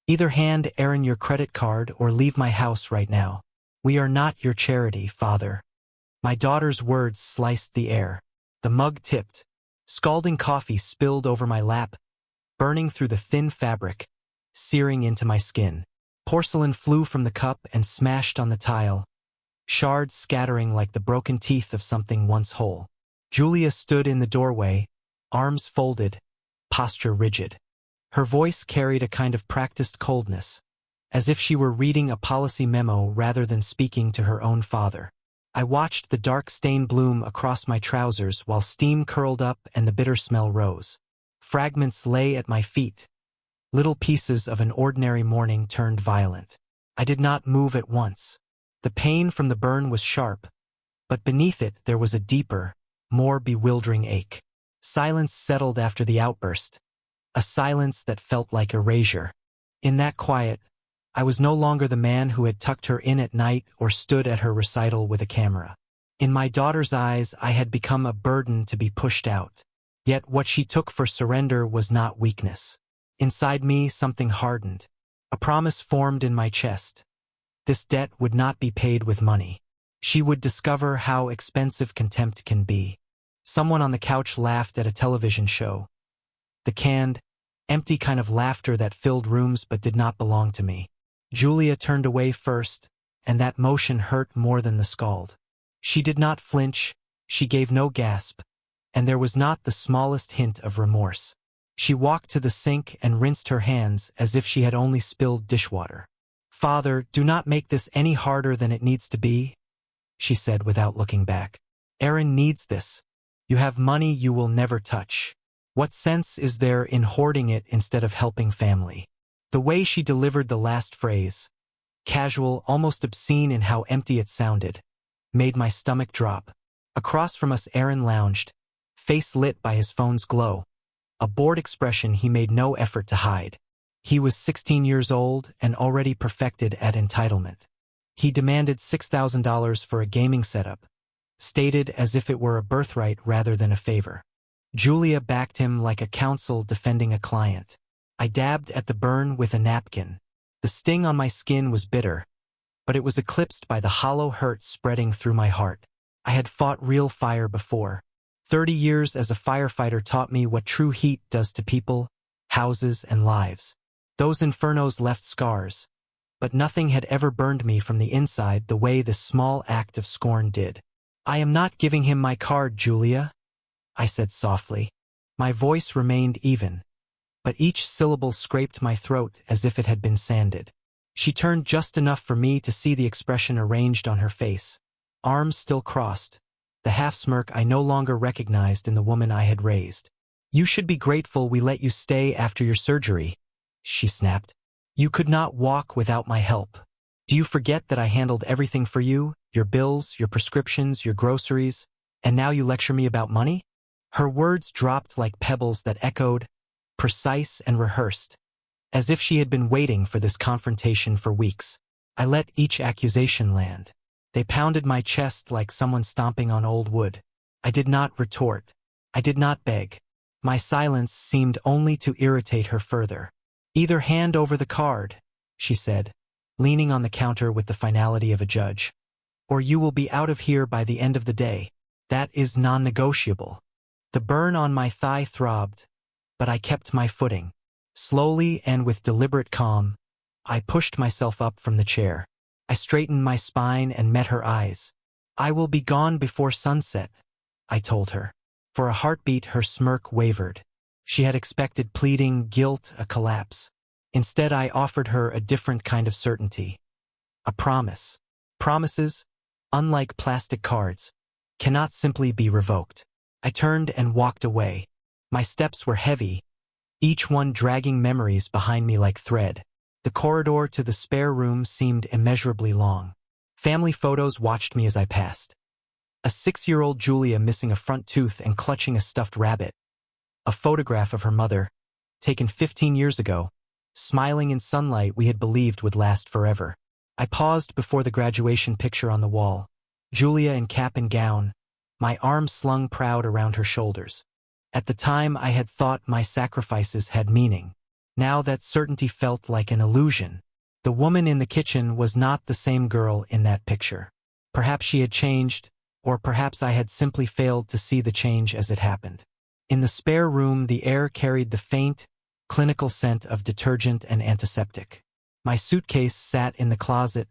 Either hand Aaron your credit card or leave my house right now. We are not your charity, father. My daughter's words sliced the air. The mug tipped. Scalding coffee spilled over my lap, burning through the thin fabric, searing into my skin. Porcelain flew from the cup and smashed on the tile, shards scattering like the broken teeth of something once whole. Julia stood in the doorway, arms folded, posture rigid. Her voice carried a kind of practiced coldness, as if she were reading a policy memo rather than speaking to her own father. I watched the dark stain bloom across my trousers while steam curled up and the bitter smell rose. Fragments lay at my feet. Little pieces of an ordinary morning turned violent. I did not move at once. The pain from the burn was sharp, but beneath it there was a deeper, more bewildering ache. Silence settled after the outburst, a silence that felt like erasure. In that quiet, I was no longer the man who had tucked her in at night or stood at her recital with a camera. In my daughter's eyes, I had become a burden to be pushed out. Yet what she took for surrender was not weakness. Inside me, something hardened. A promise formed in my chest. This debt would not be paid with money. She would discover how expensive contempt can be. Someone on the couch laughed at a television show. The canned, empty kind of laughter that filled rooms but did not belong to me. Julia turned away first, and that motion hurt more than the scald. She did not flinch, she gave no gasp, and there was not the smallest hint of remorse. She walked to the sink and rinsed her hands as if she had only spilled dishwater. "Father, do not make this any harder than it needs to be," she said without looking back. "Aaron needs this. You have money you will never touch. What sense is there in hoarding it instead of helping family?" The way she delivered the last phrase, casual, almost obscene in how empty it sounded, made my stomach drop. Across from us Aaron lounged, face lit by his phone's glow, a bored expression he made no effort to hide. He was 16 years old and already perfected at entitlement. He demanded $6,000 for a gaming setup, stated as if it were a birthright rather than a favor. Julia backed him like a counsel defending a client. I dabbed at the burn with a napkin. The sting on my skin was bitter, but it was eclipsed by the hollow hurt spreading through my heart. I had fought real fire before. 30 years as a firefighter taught me what true heat does to people, houses, and lives. Those infernos left scars, but nothing had ever burned me from the inside the way this small act of scorn did. "I am not giving him my card, Julia," I said softly. My voice remained even, but each syllable scraped my throat as if it had been sanded. She turned just enough for me to see the expression arranged on her face, arms still crossed, the half-smirk I no longer recognized in the woman I had raised. "You should be grateful we let you stay after your surgery," she snapped. "You could not walk without my help. Do you forget that I handled everything for you, your bills, your prescriptions, your groceries, and now you lecture me about money?" Her words dropped like pebbles that echoed, precise and rehearsed, as if she had been waiting for this confrontation for weeks. I let each accusation land. They pounded my chest like someone stomping on old wood. I did not retort. I did not beg. My silence seemed only to irritate her further. "Either hand over the card," she said, leaning on the counter with the finality of a judge, "or you will be out of here by the end of the day. That is non-negotiable." The burn on my thigh throbbed, but I kept my footing. Slowly and with deliberate calm, I pushed myself up from the chair. I straightened my spine and met her eyes. "I will be gone before sunset," I told her. For a heartbeat, her smirk wavered. She had expected pleading, guilt, a collapse. Instead, I offered her a different kind of certainty. A promise. Promises, unlike plastic cards, cannot simply be revoked. I turned and walked away. My steps were heavy, each one dragging memories behind me like thread. The corridor to the spare room seemed immeasurably long. Family photos watched me as I passed. A 6-year-old Julia missing a front tooth and clutching a stuffed rabbit. A photograph of her mother, taken 15 years ago, smiling in sunlight we had believed would last forever. I paused before the graduation picture on the wall. Julia in cap and gown, my arms slung proud around her shoulders. At the time I had thought my sacrifices had meaning. Now that certainty felt like an illusion. The woman in the kitchen was not the same girl in that picture. Perhaps she had changed, or perhaps I had simply failed to see the change as it happened. In the spare room, the air carried the faint, clinical scent of detergent and antiseptic. My suitcase sat in the closet,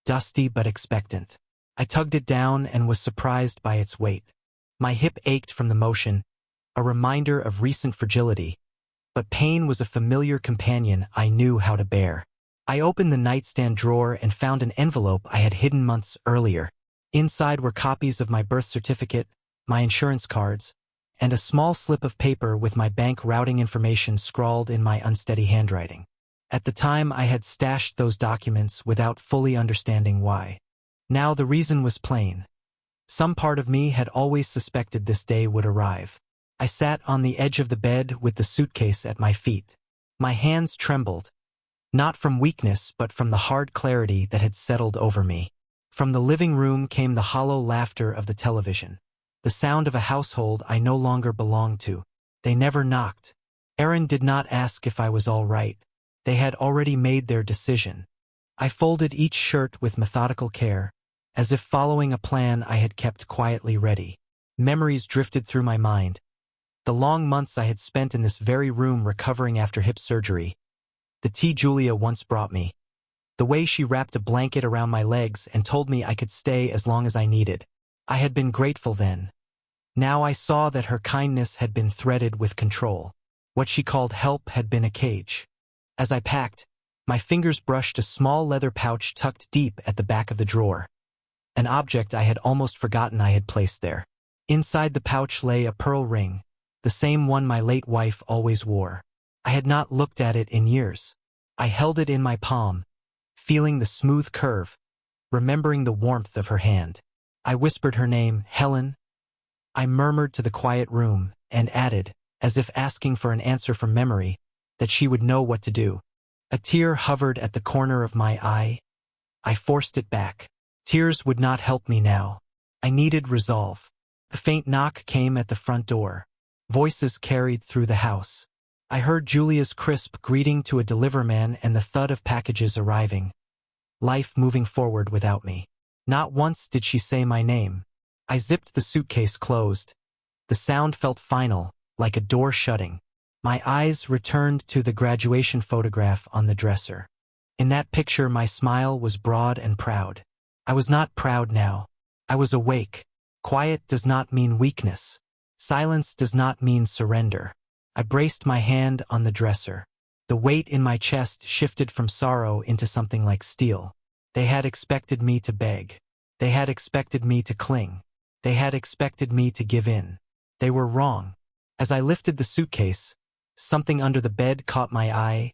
dusty but expectant. I tugged it down and was surprised by its weight. My hip ached from the motion, a reminder of recent fragility, but pain was a familiar companion I knew how to bear. I opened the nightstand drawer and found an envelope I had hidden months earlier. Inside were copies of my birth certificate, my insurance cards, and a small slip of paper with my bank routing information scrawled in my unsteady handwriting. At the time, I had stashed those documents without fully understanding why. Now the reason was plain. Some part of me had always suspected this day would arrive. I sat on the edge of the bed with the suitcase at my feet. My hands trembled, not from weakness but from the hard clarity that had settled over me. From the living room came the hollow laughter of the television, the sound of a household I no longer belonged to. They never knocked. Aaron did not ask if I was all right. They had already made their decision. I folded each shirt with methodical care, as if following a plan I had kept quietly ready. Memories drifted through my mind. The long months I had spent in this very room recovering after hip surgery. The tea Julia once brought me. The way she wrapped a blanket around my legs and told me I could stay as long as I needed. I had been grateful then. Now I saw that her kindness had been threaded with control. What she called help had been a cage. As I packed, my fingers brushed a small leather pouch tucked deep at the back of the drawer. An object I had almost forgotten I had placed there. Inside the pouch lay a pearl ring, the same one my late wife always wore. I had not looked at it in years. I held it in my palm, feeling the smooth curve, remembering the warmth of her hand. I whispered her name, Helen. I murmured to the quiet room and added, as if asking for an answer from memory, that she would know what to do. A tear hovered at the corner of my eye. I forced it back. Tears would not help me now. I needed resolve. A faint knock came at the front door. Voices carried through the house. I heard Julia's crisp greeting to a deliverman and the thud of packages arriving. Life moving forward without me. Not once did she say my name. I zipped the suitcase closed. The sound felt final, like a door shutting. My eyes returned to the graduation photograph on the dresser. In that picture, my smile was broad and proud. I was not proud now. I was awake. Quiet does not mean weakness. Silence does not mean surrender. I braced my hand on the dresser. The weight in my chest shifted from sorrow into something like steel. They had expected me to beg. They had expected me to cling. They had expected me to give in. They were wrong. As I lifted the suitcase, something under the bed caught my eye.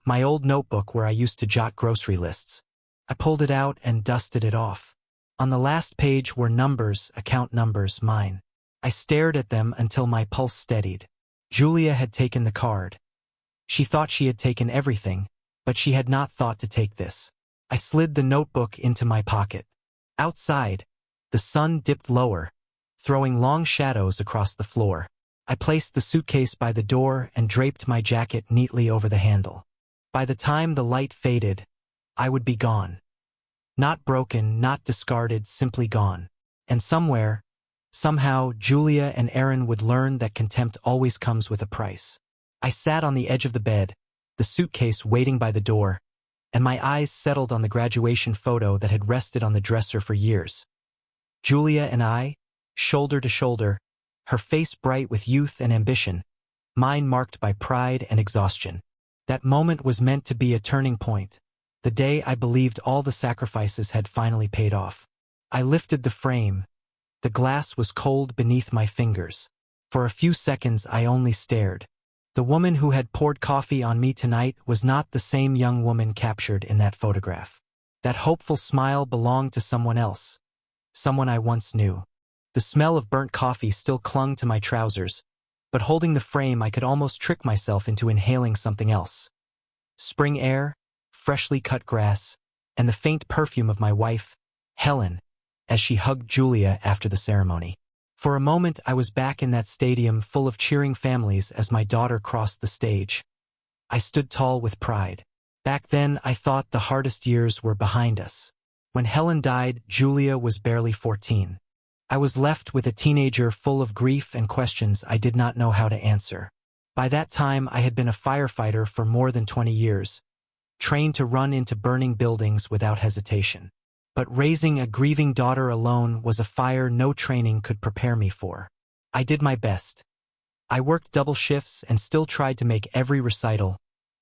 My old notebook where I used to jot grocery lists. I pulled it out and dusted it off. On the last page were numbers, account numbers, mine. I stared at them until my pulse steadied. Julia had taken the card. She thought she had taken everything, but she had not thought to take this. I slid the notebook into my pocket. Outside, the sun dipped lower, throwing long shadows across the floor. I placed the suitcase by the door and draped my jacket neatly over the handle. By the time the light faded, I would be gone. Not broken, not discarded, simply gone. And somewhere, somehow, Julia and Aaron would learn that contempt always comes with a price. I sat on the edge of the bed, the suitcase waiting by the door, and my eyes settled on the graduation photo that had rested on the dresser for years. Julia and I, shoulder to shoulder, her face bright with youth and ambition, mine marked by pride and exhaustion. That moment was meant to be a turning point, the day I believed all the sacrifices had finally paid off. I lifted the frame. The glass was cold beneath my fingers. For a few seconds I only stared. The woman who had poured coffee on me tonight was not the same young woman captured in that photograph. That hopeful smile belonged to someone else, someone I once knew. The smell of burnt coffee still clung to my trousers, but holding the frame I could almost trick myself into inhaling something else. Spring air, freshly cut grass, and the faint perfume of my wife, Helen, as she hugged Julia after the ceremony. For a moment I was back in that stadium full of cheering families as my daughter crossed the stage. I stood tall with pride. Back then, I thought the hardest years were behind us. When Helen died, Julia was barely 14. I was left with a teenager full of grief and questions I did not know how to answer. By that time, I had been a firefighter for more than 20 years, trained to run into burning buildings without hesitation. But raising a grieving daughter alone was a fire no training could prepare me for. I did my best. I worked double shifts and still tried to make every recital,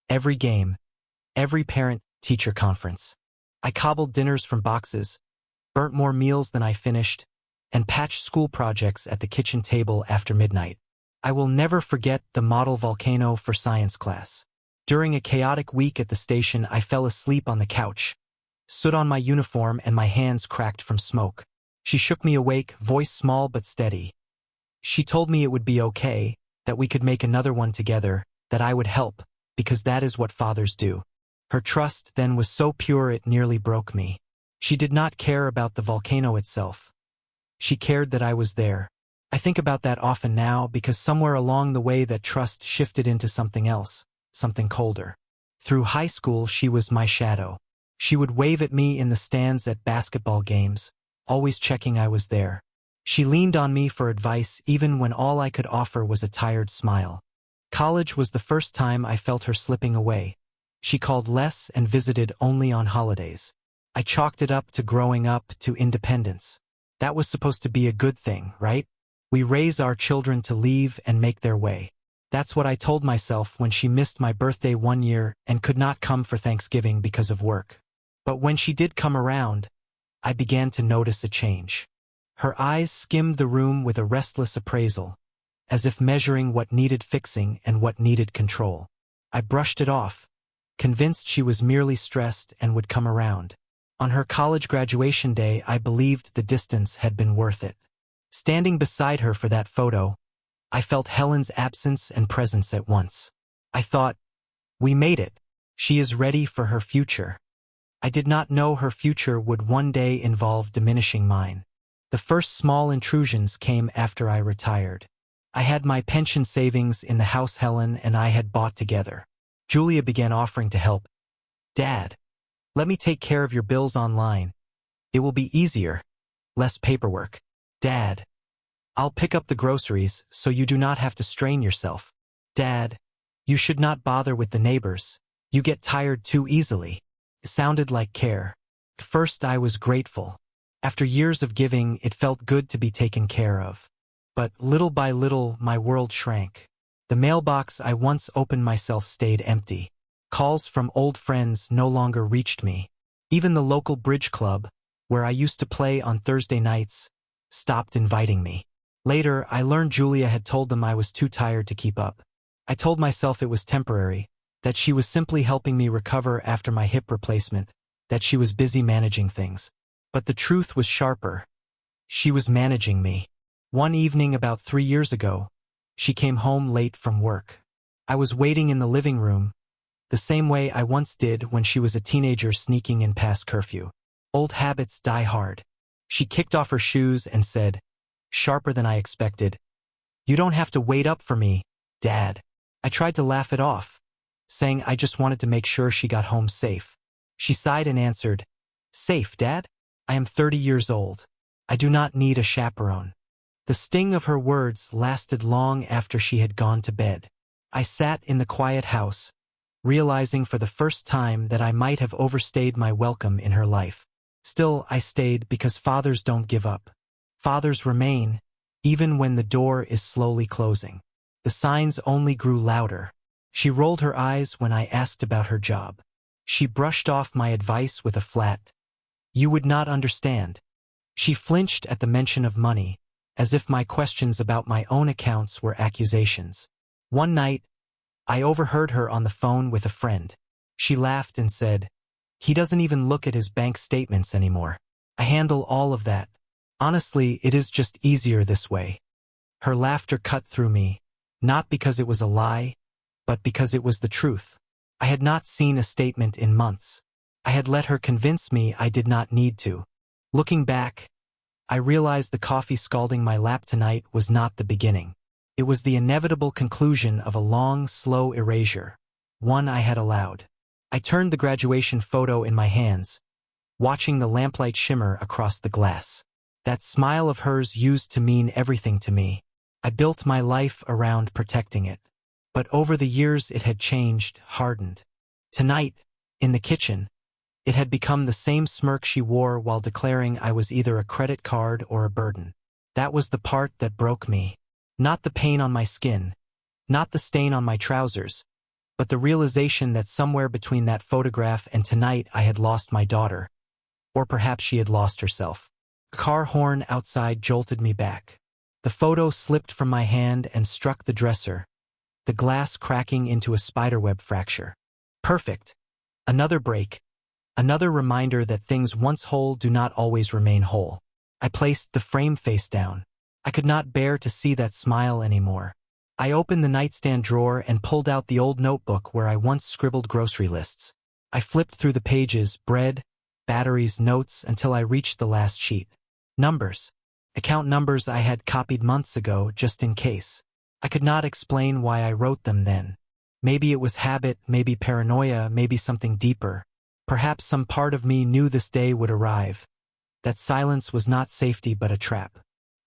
every game, every parent-teacher conference. I cobbled dinners from boxes, burnt more meals than I finished, and patched school projects at the kitchen table after midnight. I will never forget the model volcano for science class. During a chaotic week at the station, I fell asleep on the couch, stood on my uniform, and my hands cracked from smoke. She shook me awake, voice small but steady. She told me it would be okay, that we could make another one together, that I would help, because that is what fathers do. Her trust then was so pure it nearly broke me. She did not care about the volcano itself. She cared that I was there. I think about that often now because somewhere along the way that trust shifted into something else, something colder. Through high school, she was my shadow. She would wave at me in the stands at basketball games, always checking I was there. She leaned on me for advice even when all I could offer was a tired smile. College was the first time I felt her slipping away. She called less and visited only on holidays. I chalked it up to growing up, to independence. That was supposed to be a good thing, right? We raise our children to leave and make their way. That's what I told myself when she missed my birthday one year and could not come for Thanksgiving because of work. But when she did come around, I began to notice a change. Her eyes skimmed the room with a restless appraisal, as if measuring what needed fixing and what needed control. I brushed it off, convinced she was merely stressed and would come around. On her college graduation day, I believed the distance had been worth it. Standing beside her for that photo, I felt Helen's absence and presence at once. I thought, we made it. She is ready for her future. I did not know her future would one day involve diminishing mine. The first small intrusions came after I retired. I had my pension savings in the house Helen and I had bought together. Julia began offering to help. Dad, let me take care of your bills online. It will be easier. Less paperwork. Dad, I'll pick up the groceries so you do not have to strain yourself. Dad, you should not bother with the neighbors. You get tired too easily. It sounded like care. At first I was grateful. After years of giving, it felt good to be taken care of. But little by little, my world shrank. The mailbox I once opened myself stayed empty. Calls from old friends no longer reached me. Even the local bridge club, where I used to play on Thursday nights, stopped inviting me. Later, I learned Julia had told them I was too tired to keep up. I told myself it was temporary, that she was simply helping me recover after my hip replacement, that she was busy managing things. But the truth was sharper. She was managing me. One evening about 3 years ago, she came home late from work. I was waiting in the living room, the same way I once did when she was a teenager sneaking in past curfew. Old habits die hard. She kicked off her shoes and said, sharper than I expected, "You don't have to wait up for me, Dad." I tried to laugh it off, saying I just wanted to make sure she got home safe. She sighed and answered, "Safe, Dad? I am 30 years old. I do not need a chaperone." The sting of her words lasted long after she had gone to bed. I sat in the quiet house, realizing for the first time that I might have overstayed my welcome in her life. Still, I stayed because fathers don't give up. Fathers remain, even when the door is slowly closing. The signs only grew louder. She rolled her eyes when I asked about her job. She brushed off my advice with a flat, "You would not understand." She flinched at the mention of money, as if my questions about my own accounts were accusations. One night, I overheard her on the phone with a friend. She laughed and said, "He doesn't even look at his bank statements anymore. I handle all of that. Honestly, it is just easier this way." Her laughter cut through me, not because it was a lie, but because it was the truth. I had not seen a statement in months. I had let her convince me I did not need to. Looking back, I realized the coffee scalding my lap tonight was not the beginning. It was the inevitable conclusion of a long, slow erasure. one I had allowed. I turned the graduation photo in my hands, watching the lamplight shimmer across the glass. That smile of hers used to mean everything to me. I built my life around protecting it. But over the years it had changed, hardened. Tonight, in the kitchen, it had become the same smirk she wore while declaring I was either a credit card or a burden. That was the part that broke me. Not the pain on my skin, not the stain on my trousers, but the realization that somewhere between that photograph and tonight I had lost my daughter. Or perhaps she had lost herself. A car horn outside jolted me back. The photo slipped from my hand and struck the dresser, the glass cracking into a spiderweb fracture. Perfect. Another break. Another reminder that things once whole do not always remain whole. I placed the frame face down. I could not bear to see that smile anymore. I opened the nightstand drawer and pulled out the old notebook where I once scribbled grocery lists. I flipped through the pages, bread, batteries, notes, until I reached the last sheet. Numbers. Account numbers I had copied months ago, just in case. I could not explain why I wrote them then. Maybe it was habit, maybe paranoia, maybe something deeper. Perhaps some part of me knew this day would arrive. That silence was not safety but a trap.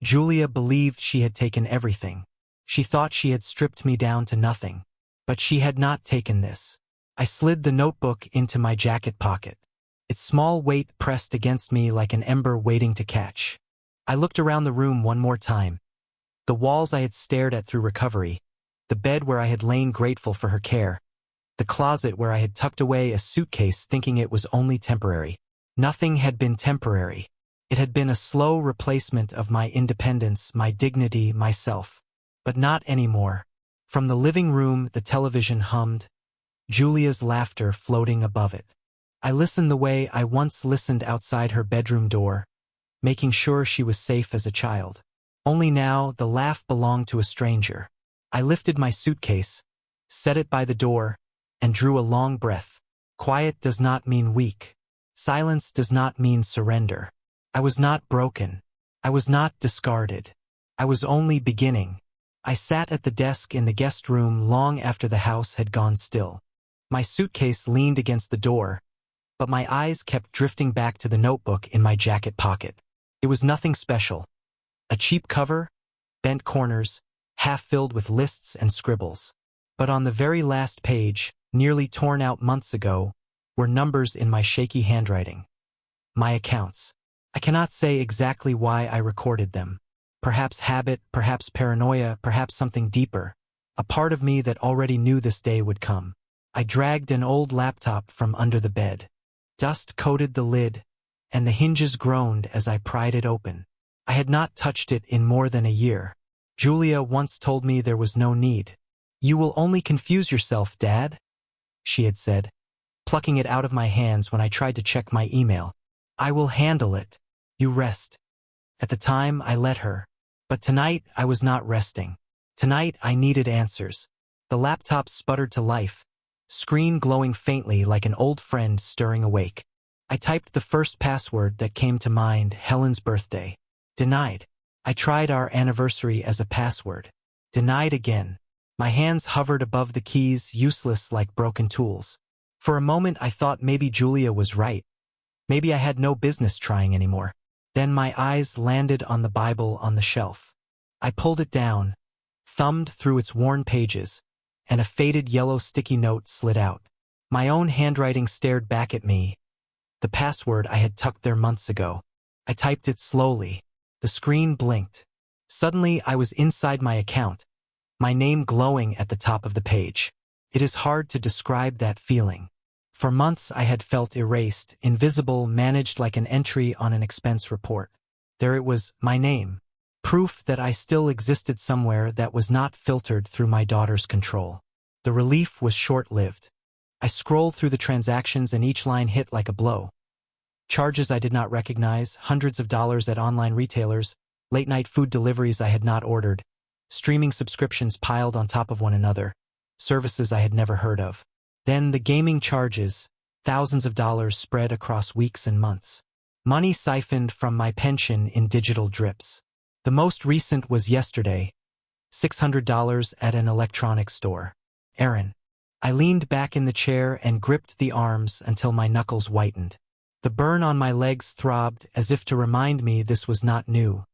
Julia believed she had taken everything. She thought she had stripped me down to nothing. But she had not taken this. I slid the notebook into my jacket pocket. Its small weight pressed against me like an ember waiting to catch. I looked around the room one more time. The walls I had stared at through recovery, the bed where I had lain grateful for her care, the closet where I had tucked away a suitcase thinking it was only temporary. Nothing had been temporary. It had been a slow replacement of my independence, my dignity, myself. But not anymore. From the living room, the television hummed, Julia's laughter floating above it. I listened the way I once listened outside her bedroom door, making sure she was safe as a child. Only now, the laugh belonged to a stranger. I lifted my suitcase, set it by the door, and drew a long breath. Quiet does not mean weak. Silence does not mean surrender. I was not broken. I was not discarded. I was only beginning. I sat at the desk in the guest room long after the house had gone still. My suitcase leaned against the door, but my eyes kept drifting back to the notebook in my jacket pocket. It was nothing special. A cheap cover, bent corners, half filled with lists and scribbles. But on the very last page, nearly torn out months ago, were numbers in my shaky handwriting. My accounts. I cannot say exactly why I recorded them. Perhaps habit, perhaps paranoia, perhaps something deeper. A part of me that already knew this day would come. I dragged an old laptop from under the bed. Dust coated the lid, and the hinges groaned as I pried it open. I had not touched it in more than a year. Julia once told me there was no need. "You will only confuse yourself, Dad," she had said, plucking it out of my hands when I tried to check my email. "I will handle it. You rest." At the time, I let her. But tonight, I was not resting. Tonight, I needed answers. The laptop sputtered to life, screen glowing faintly like an old friend stirring awake. I typed the first password that came to mind, Helen's birthday. Denied. I tried our anniversary as a password. Denied again. My hands hovered above the keys, useless like broken tools. For a moment, I thought maybe Julia was right. Maybe I had no business trying anymore. Then my eyes landed on the Bible on the shelf. I pulled it down, thumbed through its worn pages, and a faded yellow sticky note slid out. My own handwriting stared back at me, the password I had tucked there months ago. I typed it slowly. The screen blinked. Suddenly, I was inside my account, my name glowing at the top of the page. It is hard to describe that feeling. For months I had felt erased, invisible, managed like an entry on an expense report. There it was, my name. Proof that I still existed somewhere that was not filtered through my daughter's control. The relief was short-lived. I scrolled through the transactions and each line hit like a blow. Charges I did not recognize, hundreds of dollars at online retailers, late-night food deliveries I had not ordered, streaming subscriptions piled on top of one another, services I had never heard of. Then the gaming charges, thousands of dollars spread across weeks and months. Money siphoned from my pension in digital drips. The most recent was yesterday, $600 at an electronics store. Aaron. I leaned back in the chair and gripped the arms until my knuckles whitened. The burn on my legs throbbed as if to remind me this was not new,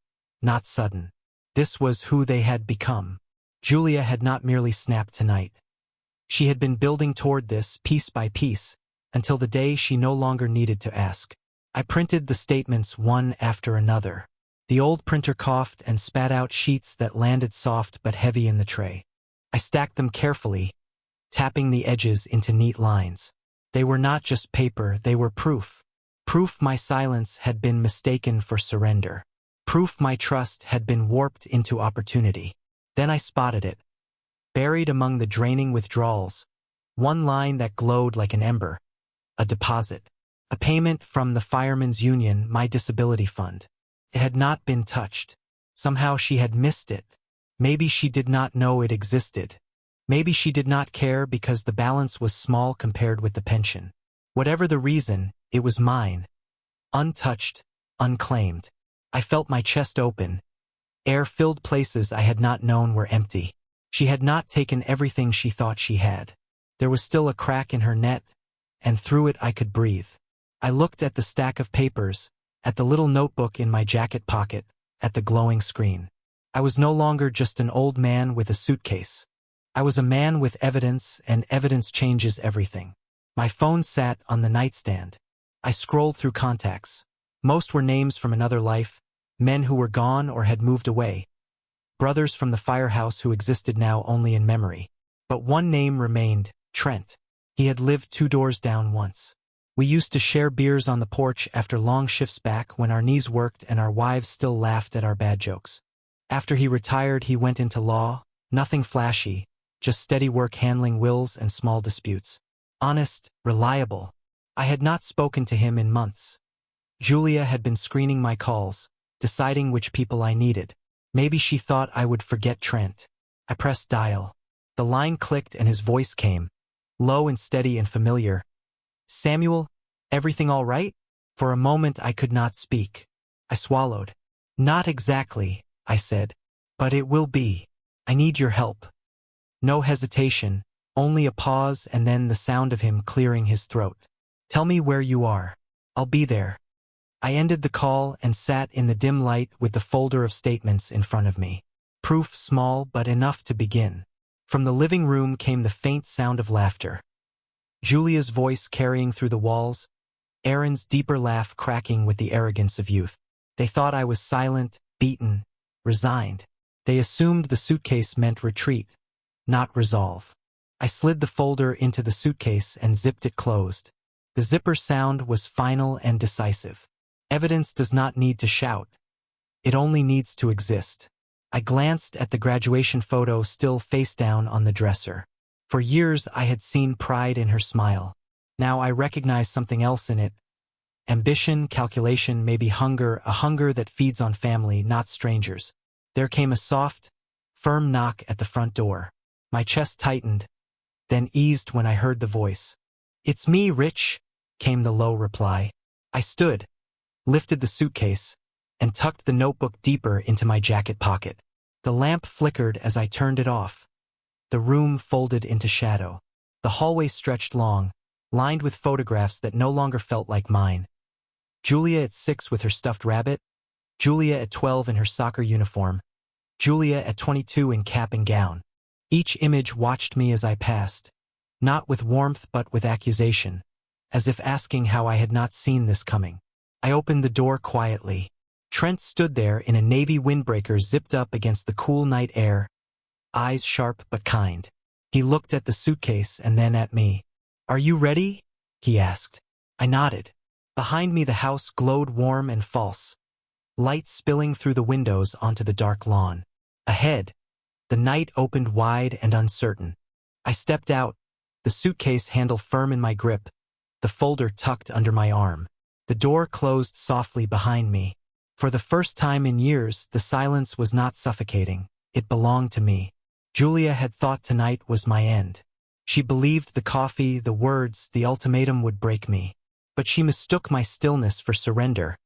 not sudden. This was who they had become. Julia had not merely snapped tonight. She had been building toward this, piece by piece, until the day she no longer needed to ask. I printed the statements one after another. The old printer coughed and spat out sheets that landed soft but heavy in the tray. I stacked them carefully, tapping the edges into neat lines. They were not just paper, they were proof. Proof my silence had been mistaken for surrender. Proof my trust had been warped into opportunity. Then I spotted it. Buried among the draining withdrawals, one line that glowed like an ember. A deposit. A payment from the Firemen's Union, my disability fund. It had not been touched. Somehow she had missed it. Maybe she did not know it existed. Maybe she did not care because the balance was small compared with the pension. Whatever the reason, it was mine. Untouched, unclaimed. I felt my chest open. Air-filled places I had not known were empty. She had not taken everything she thought she had. There was still a crack in her net, and through it I could breathe. I looked at the stack of papers, at the little notebook in my jacket pocket, at the glowing screen. I was no longer just an old man with a suitcase. I was a man with evidence, and evidence changes everything. My phone sat on the nightstand. I scrolled through contacts. Most were names from another life, men who were gone or had moved away. Brothers from the firehouse who existed now only in memory. But one name remained, Trent. He had lived 2 doors down once. We used to share beers on the porch after long shifts back when our knees worked and our wives still laughed at our bad jokes. After he retired, he went into law, nothing flashy, just steady work handling wills and small disputes. Honest, reliable. I had not spoken to him in months. Julia had been screening my calls, deciding which people I needed. Maybe she thought I would forget Trent. I pressed dial. The line clicked and his voice came, low and steady and familiar. Samuel, everything all right? For a moment I could not speak. I swallowed. Not exactly, I said. But it will be. I need your help. No hesitation, only a pause and then the sound of him clearing his throat. Tell me where you are. I'll be there. I ended the call and sat in the dim light with the folder of statements in front of me. Proof small but enough to begin. From the living room came the faint sound of laughter. Julia's voice carrying through the walls, Aaron's deeper laugh cracking with the arrogance of youth. They thought I was silent, beaten, resigned. They assumed the suitcase meant retreat, not resolve. I slid the folder into the suitcase and zipped it closed. The zipper sound was final and decisive. Evidence does not need to shout. It only needs to exist. I glanced at the graduation photo still face down on the dresser. For years I had seen pride in her smile. Now I recognized something else in it. Ambition, calculation, maybe hunger, a hunger that feeds on family, not strangers. There came a soft, firm knock at the front door. My chest tightened, then eased when I heard the voice. "It's me, Rich," came the low reply. I stood, lifted the suitcase, and tucked the notebook deeper into my jacket pocket. The lamp flickered as I turned it off. The room folded into shadow. The hallway stretched long, lined with photographs that no longer felt like mine. Julia at 6 with her stuffed rabbit, Julia at 12 in her soccer uniform, Julia at 22 in cap and gown. Each image watched me as I passed, not with warmth but with accusation, as if asking how I had not seen this coming. I opened the door quietly. Trent stood there in a navy windbreaker zipped up against the cool night air, eyes sharp but kind. He looked at the suitcase and then at me. "Are you ready?" he asked. I nodded. Behind me the house glowed warm and false, light spilling through the windows onto the dark lawn. Ahead, the night opened wide and uncertain. I stepped out, the suitcase handle firm in my grip, the folder tucked under my arm. The door closed softly behind me. For the first time in years, the silence was not suffocating. It belonged to me. Julia had thought tonight was my end. She believed the coffee, the words, the ultimatum would break me. But she mistook my stillness for surrender,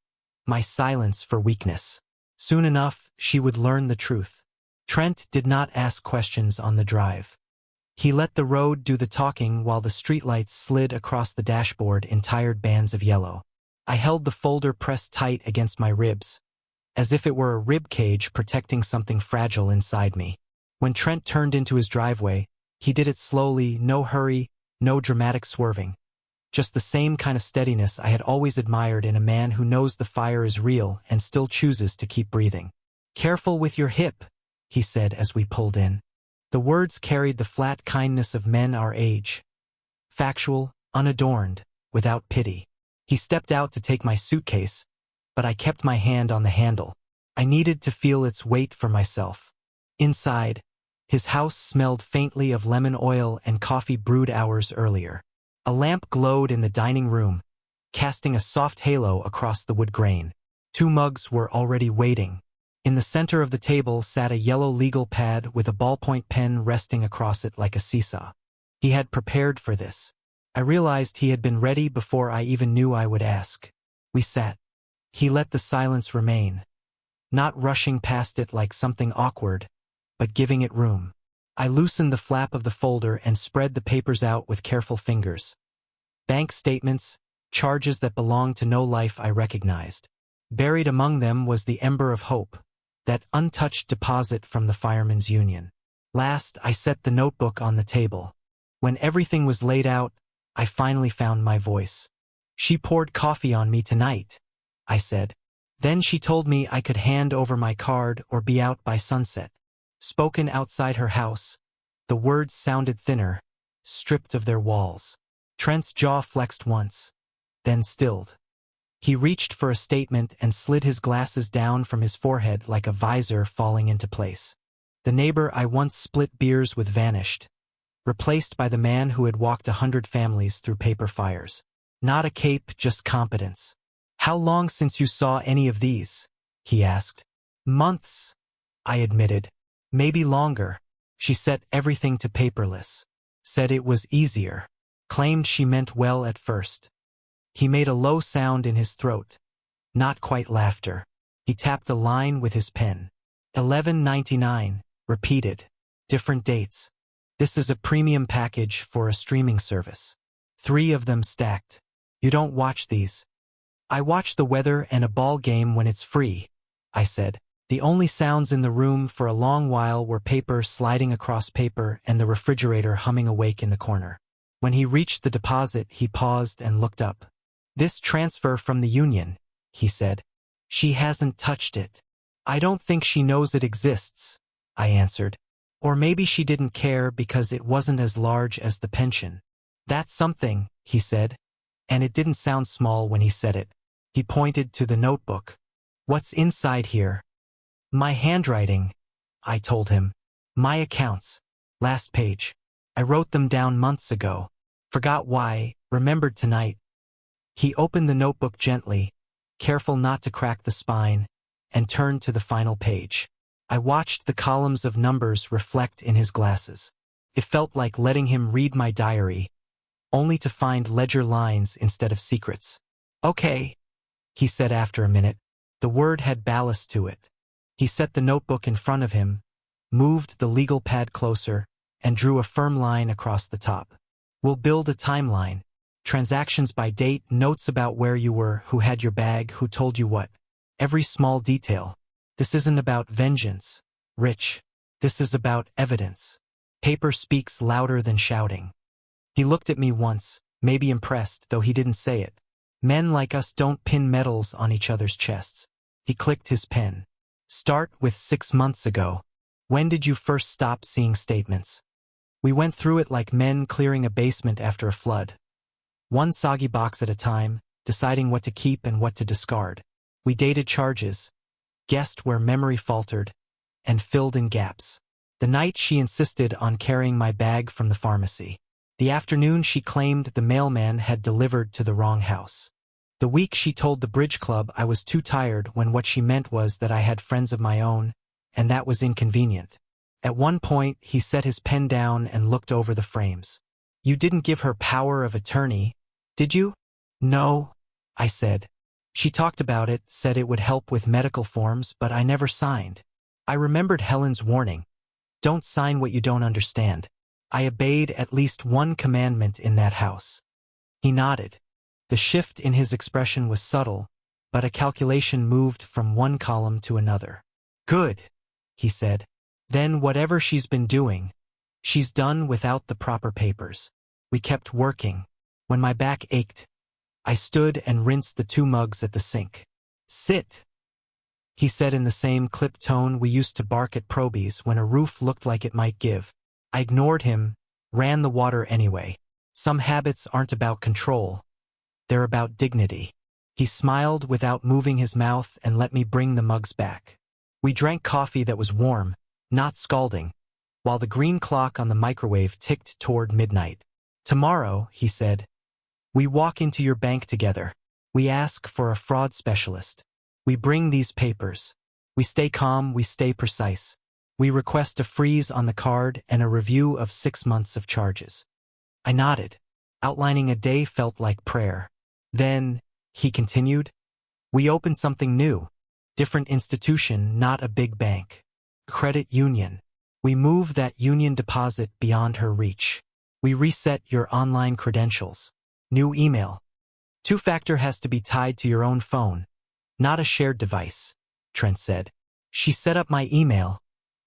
my silence for weakness. Soon enough, she would learn the truth. Trent did not ask questions on the drive. He let the road do the talking while the streetlights slid across the dashboard in tired bands of yellow. I held the folder pressed tight against my ribs, as if it were a rib cage protecting something fragile inside me. When Trent turned into his driveway, he did it slowly, no hurry, no dramatic swerving. Just the same kind of steadiness I had always admired in a man who knows the fire is real and still chooses to keep breathing. "Careful with your hip," he said as we pulled in. The words carried the flat kindness of men our age. Factual, unadorned, without pity. He stepped out to take my suitcase, but I kept my hand on the handle. I needed to feel its weight for myself. Inside, his house smelled faintly of lemon oil and coffee brewed hours earlier. A lamp glowed in the dining room, casting a soft halo across the wood grain. 2 mugs were already waiting. In the center of the table sat a yellow legal pad with a ballpoint pen resting across it like a seesaw. He had prepared for this. I realized he had been ready before I even knew I would ask. We sat. He let the silence remain, not rushing past it like something awkward, but giving it room. I loosened the flap of the folder and spread the papers out with careful fingers. Bank statements, charges that belonged to no life I recognized. Buried among them was the ember of hope, that untouched deposit from the Firemen's Union. Last, I set the notebook on the table. When everything was laid out, I finally found my voice. "She poured coffee on me tonight," I said. Then she told me I could hand over my card or be out by sunset. Spoken outside her house, the words sounded thinner, stripped of their walls. Trent's jaw flexed once, then stilled. He reached for a statement and slid his glasses down from his forehead like a visor falling into place. The neighbor I once split beers with vanished, replaced by the man who had walked 100 families through paper fires. Not a cape, just competence. "How long since you saw any of these?" he asked. "Months," I admitted. "Maybe longer." She set everything to paperless. Said it was easier. Claimed she meant well at first. He made a low sound in his throat. Not quite laughter. He tapped a line with his pen. 11.99, repeated. Different dates. "This is a premium package for a streaming service. 3 of them stacked. You don't watch these." "I watch the weather and a ball game when it's free," I said. The only sounds in the room for a long while were paper sliding across paper and the refrigerator humming awake in the corner. When he reached the deposit, he paused and looked up. "This transfer from the union," he said. "She hasn't touched it." "I don't think she knows it exists," I answered. "Or maybe she didn't care because it wasn't as large as the pension." "That's something," he said. And it didn't sound small when he said it. He pointed to the notebook. "What's inside here?" "My handwriting," I told him. "My accounts. Last page. I wrote them down months ago. Forgot why, remembered tonight." He opened the notebook gently, careful not to crack the spine, and turned to the final page. I watched the columns of numbers reflect in his glasses. It felt like letting him read my diary, only to find ledger lines instead of secrets. "Okay," he said after a minute. The word had ballast to it. He set the notebook in front of him, moved the legal pad closer, and drew a firm line across the top. "We'll build a timeline. Transactions by date, notes about where you were, who had your bag, who told you what. Every small detail. This isn't about vengeance, Rich. This is about evidence. Paper speaks louder than shouting." He looked at me once, maybe impressed, though he didn't say it. "Men like us don't pin medals on each other's chests." He clicked his pen. "Start with 6 months ago. When did you first stop seeing statements?" We went through it like men clearing a basement after a flood. One soggy box at a time, deciding what to keep and what to discard. We dated charges, guessed where memory faltered, and filled in gaps. The night she insisted on carrying my bag from the pharmacy. The afternoon she claimed the mailman had delivered to the wrong house. The week she told the bridge club I was too tired when what she meant was that I had friends of my own, and that was inconvenient. At one point, he set his pen down and looked over the frames. "You didn't give her power of attorney, did you?" "No," I said. "She talked about it, said it would help with medical forms, but I never signed." I remembered Helen's warning. "Don't sign what you don't understand." I obeyed at least one commandment in that house. He nodded. The shift in his expression was subtle, but a calculation moved from one column to another. Good, he said. Then whatever she's been doing, she's done without the proper papers. We kept working. When my back ached, I stood and rinsed the 2 mugs at the sink. Sit, he said in the same clipped tone we used to bark at probies when a roof looked like it might give. I ignored him, ran the water anyway. Some habits aren't about control. They're about dignity. He smiled without moving his mouth and let me bring the mugs back. We drank coffee that was warm, not scalding, while the green clock on the microwave ticked toward midnight. Tomorrow, he said, we walk into your bank together. We ask for a fraud specialist. We bring these papers. We stay calm, we stay precise. We request a freeze on the card and a review of 6 months of charges. I nodded. Outlining a day felt like prayer. Then, he continued, we open something new. Different institution, not a big bank. Credit union. We move that union deposit beyond her reach. We reset your online credentials. New email. 2-factor has to be tied to your own phone, not a shared device, Trent said. She set up my email,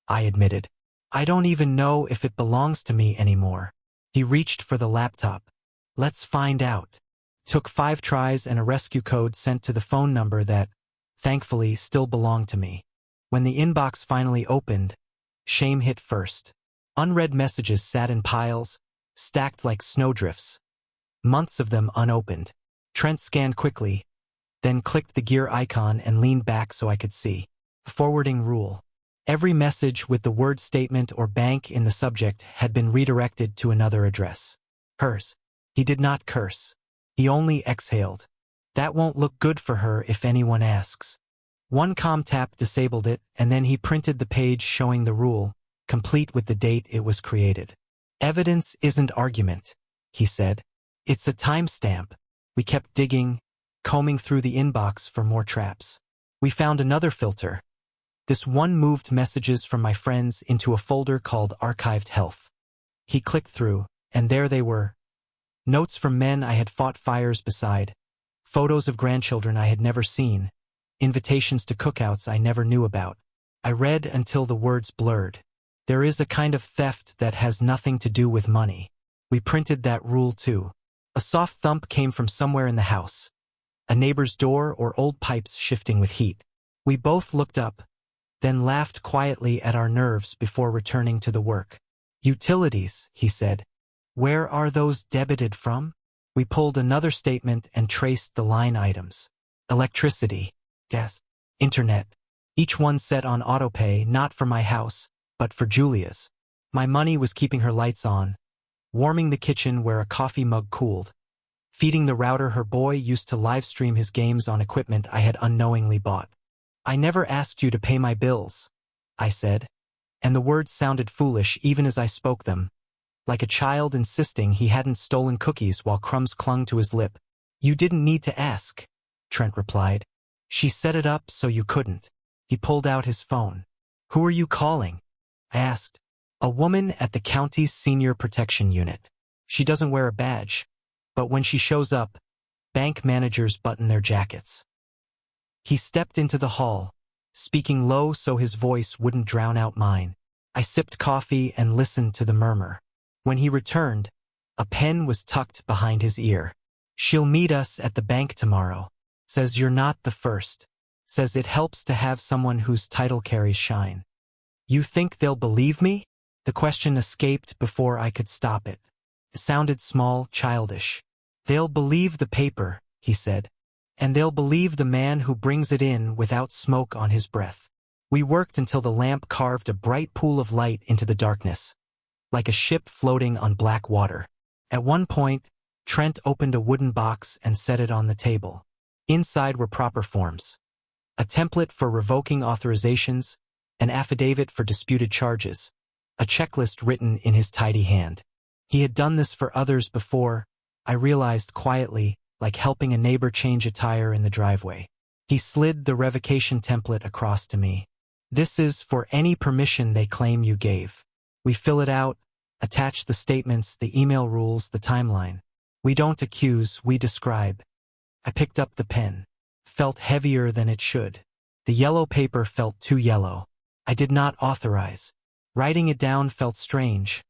I admitted. I don't even know if it belongs to me anymore. He reached for the laptop. Let's find out. Took 5 tries and a rescue code sent to the phone number that, thankfully, still belonged to me. When the inbox finally opened, shame hit first. Unread messages sat in piles, stacked like snowdrifts. Months of them unopened. Trent scanned quickly, then clicked the gear icon and leaned back so I could see. Forwarding rule. Every message with the word statement or bank in the subject had been redirected to another address. Hers. He did not curse. He only exhaled. That won't look good for her if anyone asks. One tap disabled it, and then he printed the page showing the rule, complete with the date it was created. Evidence isn't argument, he said. It's a timestamp. We kept digging, combing through the inbox for more traps. We found another filter. This one moved messages from my friends into a folder called Archived Health. He clicked through, and there they were. Notes from men I had fought fires beside, photos of grandchildren I had never seen, invitations to cookouts I never knew about. I read until the words blurred. There is a kind of theft that has nothing to do with money. We printed that rule too. A soft thump came from somewhere in the house. A neighbor's door or old pipes shifting with heat. We both looked up, then laughed quietly at our nerves before returning to the work. Utilities, he said. Where are those debited from? We pulled another statement and traced the line items. Electricity, gas, internet. Each one set on autopay, not for my house, but for Julia's. My money was keeping her lights on, warming the kitchen where a coffee mug cooled, feeding the router her boy used to live stream his games on equipment I had unknowingly bought. I never asked you to pay my bills, I said, and the words sounded foolish even as I spoke them, like a child insisting he hadn't stolen cookies while crumbs clung to his lip. You didn't need to ask, Trent replied. She set it up so you couldn't. He pulled out his phone. Who are you calling? I asked. A woman at the county's senior protection unit. She doesn't wear a badge, but when she shows up, bank managers button their jackets. He stepped into the hall, speaking low so his voice wouldn't drown out mine. I sipped coffee and listened to the murmur. When he returned, a pen was tucked behind his ear. She'll meet us at the bank tomorrow. Says you're not the first. Says it helps to have someone whose title carries shine. You think they'll believe me? The question escaped before I could stop it. It sounded small, childish. They'll believe the paper, he said. And they'll believe the man who brings it in without smoke on his breath. We worked until the lamp carved a bright pool of light into the darkness, like a ship floating on black water. At one point, Trent opened a wooden box and set it on the table. Inside were proper forms. A template for revoking authorizations, an affidavit for disputed charges, a checklist written in his tidy hand. He had done this for others before, I realized quietly, like helping a neighbor change a tire in the driveway. He slid the revocation template across to me. This is for any permission they claim you gave. We fill it out, Attach the statements, the email rules, the timeline. We don't accuse, we describe. I picked up the pen. Felt heavier than it should. The yellow paper felt too yellow. I did not authorize. Writing it down felt strange,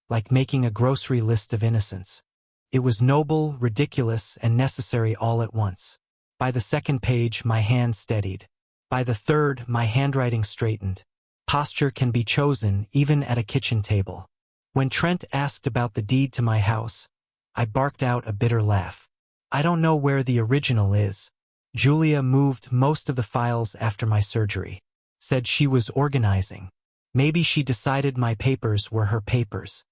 like making a grocery list of innocence. It was noble, ridiculous, and necessary all at once. By the second page, my hand steadied. By the third, my handwriting straightened. Posture can be chosen, even at a kitchen table. When Trent asked about the deed to my house, I barked out a bitter laugh. I don't know where the original is. Julia moved most of the files after my surgery. Said she was organizing. Maybe she decided my papers were her papers.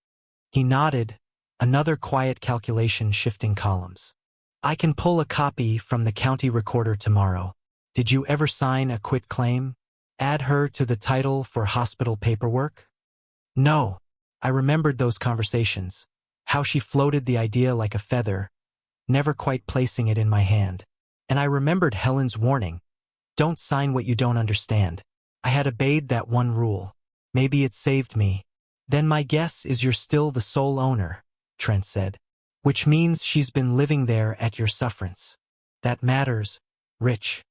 He nodded, another quiet calculation shifting columns. I can pull a copy from the county recorder tomorrow. Did you ever sign a quit claim? Add her to the title for hospital paperwork? No. I remembered those conversations. How she floated the idea like a feather, never quite placing it in my hand. And I remembered Helen's warning. Don't sign what you don't understand. I had obeyed that one rule. Maybe it saved me. Then my guess is you're still the sole owner, Trent said. Which means she's been living there at your sufferance. That matters, Rich.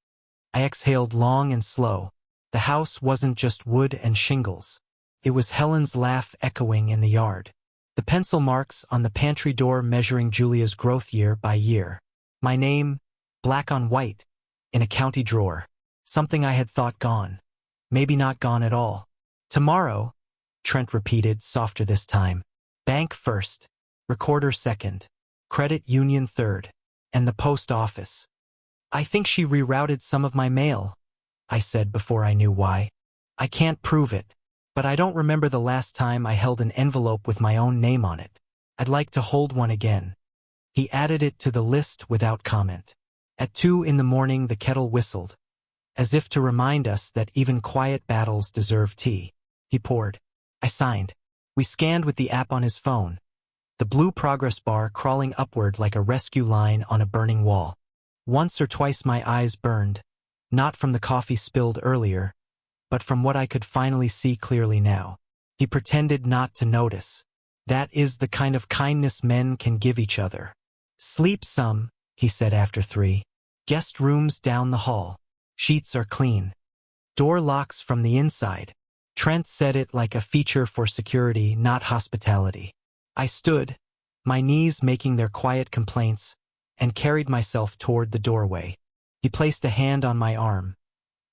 I exhaled long and slow. The house wasn't just wood and shingles. It was Helen's laugh echoing in the yard. The pencil marks on the pantry door measuring Julia's growth year by year. My name, black on white, in a county drawer. Something I had thought gone. Maybe not gone at all. Tomorrow, Trent repeated, softer this time. Bank first, recorder second, credit union third, and the post office. I think she rerouted some of my mail, I said before I knew why. I can't prove it, but I don't remember the last time I held an envelope with my own name on it. I'd like to hold one again. He added it to the list without comment. At 2 in the morning the kettle whistled, as if to remind us that even quiet battles deserve tea. He poured. I signed. We scanned with the app on his phone, the blue progress bar crawling upward like a rescue line on a burning wall. Once or twice my eyes burned, not from the coffee spilled earlier, but from what I could finally see clearly now. He pretended not to notice. That is the kind of kindness men can give each other. Sleep some, he said after 3. Guest rooms down the hall. Sheets are clean. Door locks from the inside. Trent said it like a feature for security, not hospitality. I stood, my knees making their quiet complaints, and carried myself toward the doorway. He placed a hand on my arm.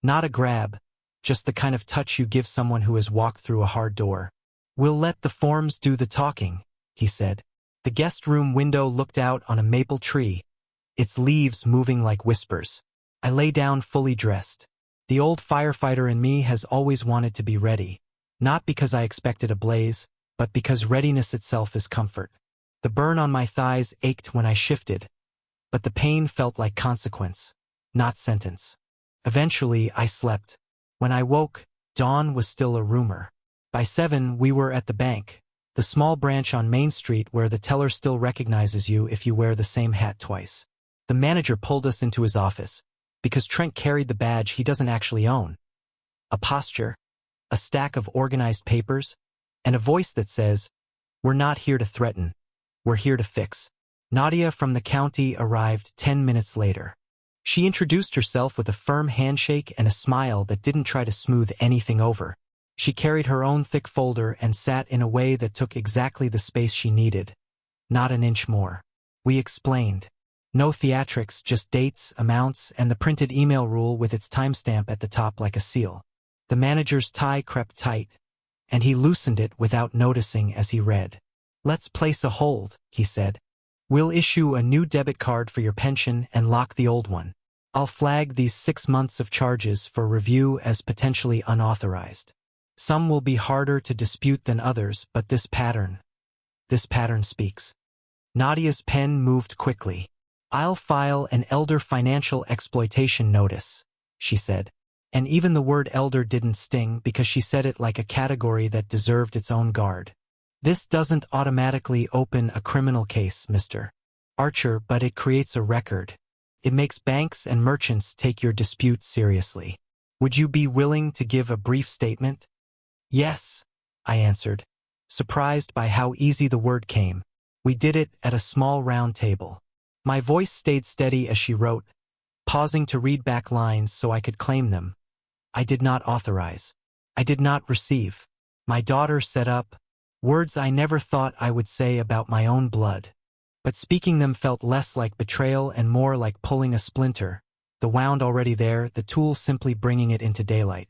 Not a grab, just the kind of touch you give someone who has walked through a hard door. We'll let the forms do the talking, he said. The guest room window looked out on a maple tree, its leaves moving like whispers. I lay down fully dressed. The old firefighter in me has always wanted to be ready, not because I expected a blaze, but because readiness itself is comfort. The burn on my thighs ached when I shifted, but the pain felt like consequence, not sentence. Eventually, I slept. When I woke, dawn was still a rumor. By 7, we were at the bank, the small branch on Main Street where the teller still recognizes you if you wear the same hat twice. The manager pulled us into his office, because Trent carried the badge he doesn't actually own. A posture, a stack of organized papers, and a voice that says, "We're not here to threaten. We're here to fix." Nadia from the county arrived 10 minutes later. She introduced herself with a firm handshake and a smile that didn't try to smooth anything over. She carried her own thick folder and sat in a way that took exactly the space she needed, not an inch more. We explained. No theatrics, just dates, amounts, and the printed email rule with its timestamp at the top like a seal. The manager's tie crept tight, and he loosened it without noticing as he read. "Let's place a hold," he said. "We'll issue a new debit card for your pension and lock the old one. I'll flag these 6 months of charges for review as potentially unauthorized. Some will be harder to dispute than others, but this pattern speaks." Nadia's pen moved quickly. "I'll file an elder financial exploitation notice," she said. And even the word elder didn't sting because she said it like a category that deserved its own guard. "This doesn't automatically open a criminal case, Mr. Archer, but it creates a record. It makes banks and merchants take your dispute seriously. Would you be willing to give a brief statement?" "Yes," I answered. surprised by how easy the word came. We did it at a small round table. My voice stayed steady as she wrote, pausing to read back lines so I could claim them. I did not authorize. I did not receive. My daughter set up, words I never thought I would say about my own blood. But speaking them felt less like betrayal and more like pulling a splinter, the wound already there, the tool simply bringing it into daylight.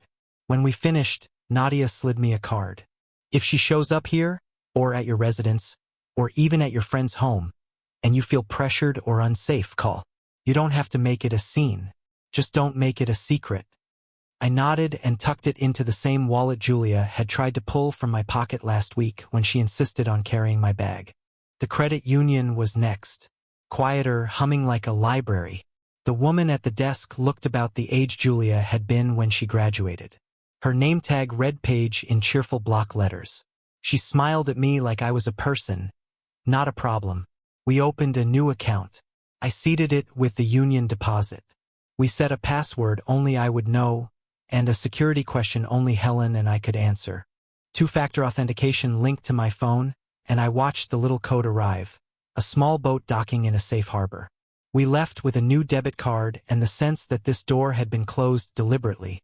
When we finished, Nadia slid me a card. If she shows up here, or at your residence, or even at your friend's home, and you feel pressured or unsafe, call. You don't have to make it a scene. Just don't make it a secret. I nodded and tucked it into the same wallet Julia had tried to pull from my pocket last week when she insisted on carrying my bag. The credit union was next. Quieter, humming like a library. The woman at the desk looked about the age Julia had been when she graduated. Her name tag read Page in cheerful block letters. She smiled at me like I was a person. Not a problem. We opened a new account. I seeded it with the union deposit. We set a password only I would know, and a security question only Helen and I could answer. Two-factor authentication linked to my phone, and I watched the little code arrive, a small boat docking in a safe harbor. We left with a new debit card and the sense that this door had been closed deliberately,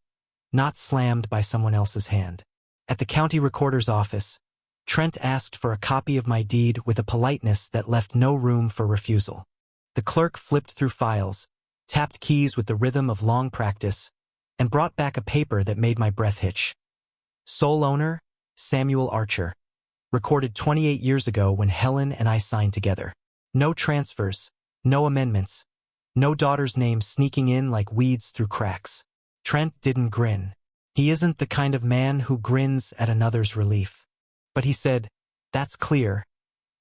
not slammed by someone else's hand. At the county recorder's office, Trent asked for a copy of my deed with a politeness that left no room for refusal. The clerk flipped through files, tapped keys with the rhythm of long practice, and brought back a paper that made my breath hitch. Sole owner, Samuel Archer. Recorded 28 years ago when Helen and I signed together. No transfers, no amendments, no daughter's name sneaking in like weeds through cracks. Trent didn't grin. He isn't the kind of man who grins at another's relief. But he said, "That's clear,"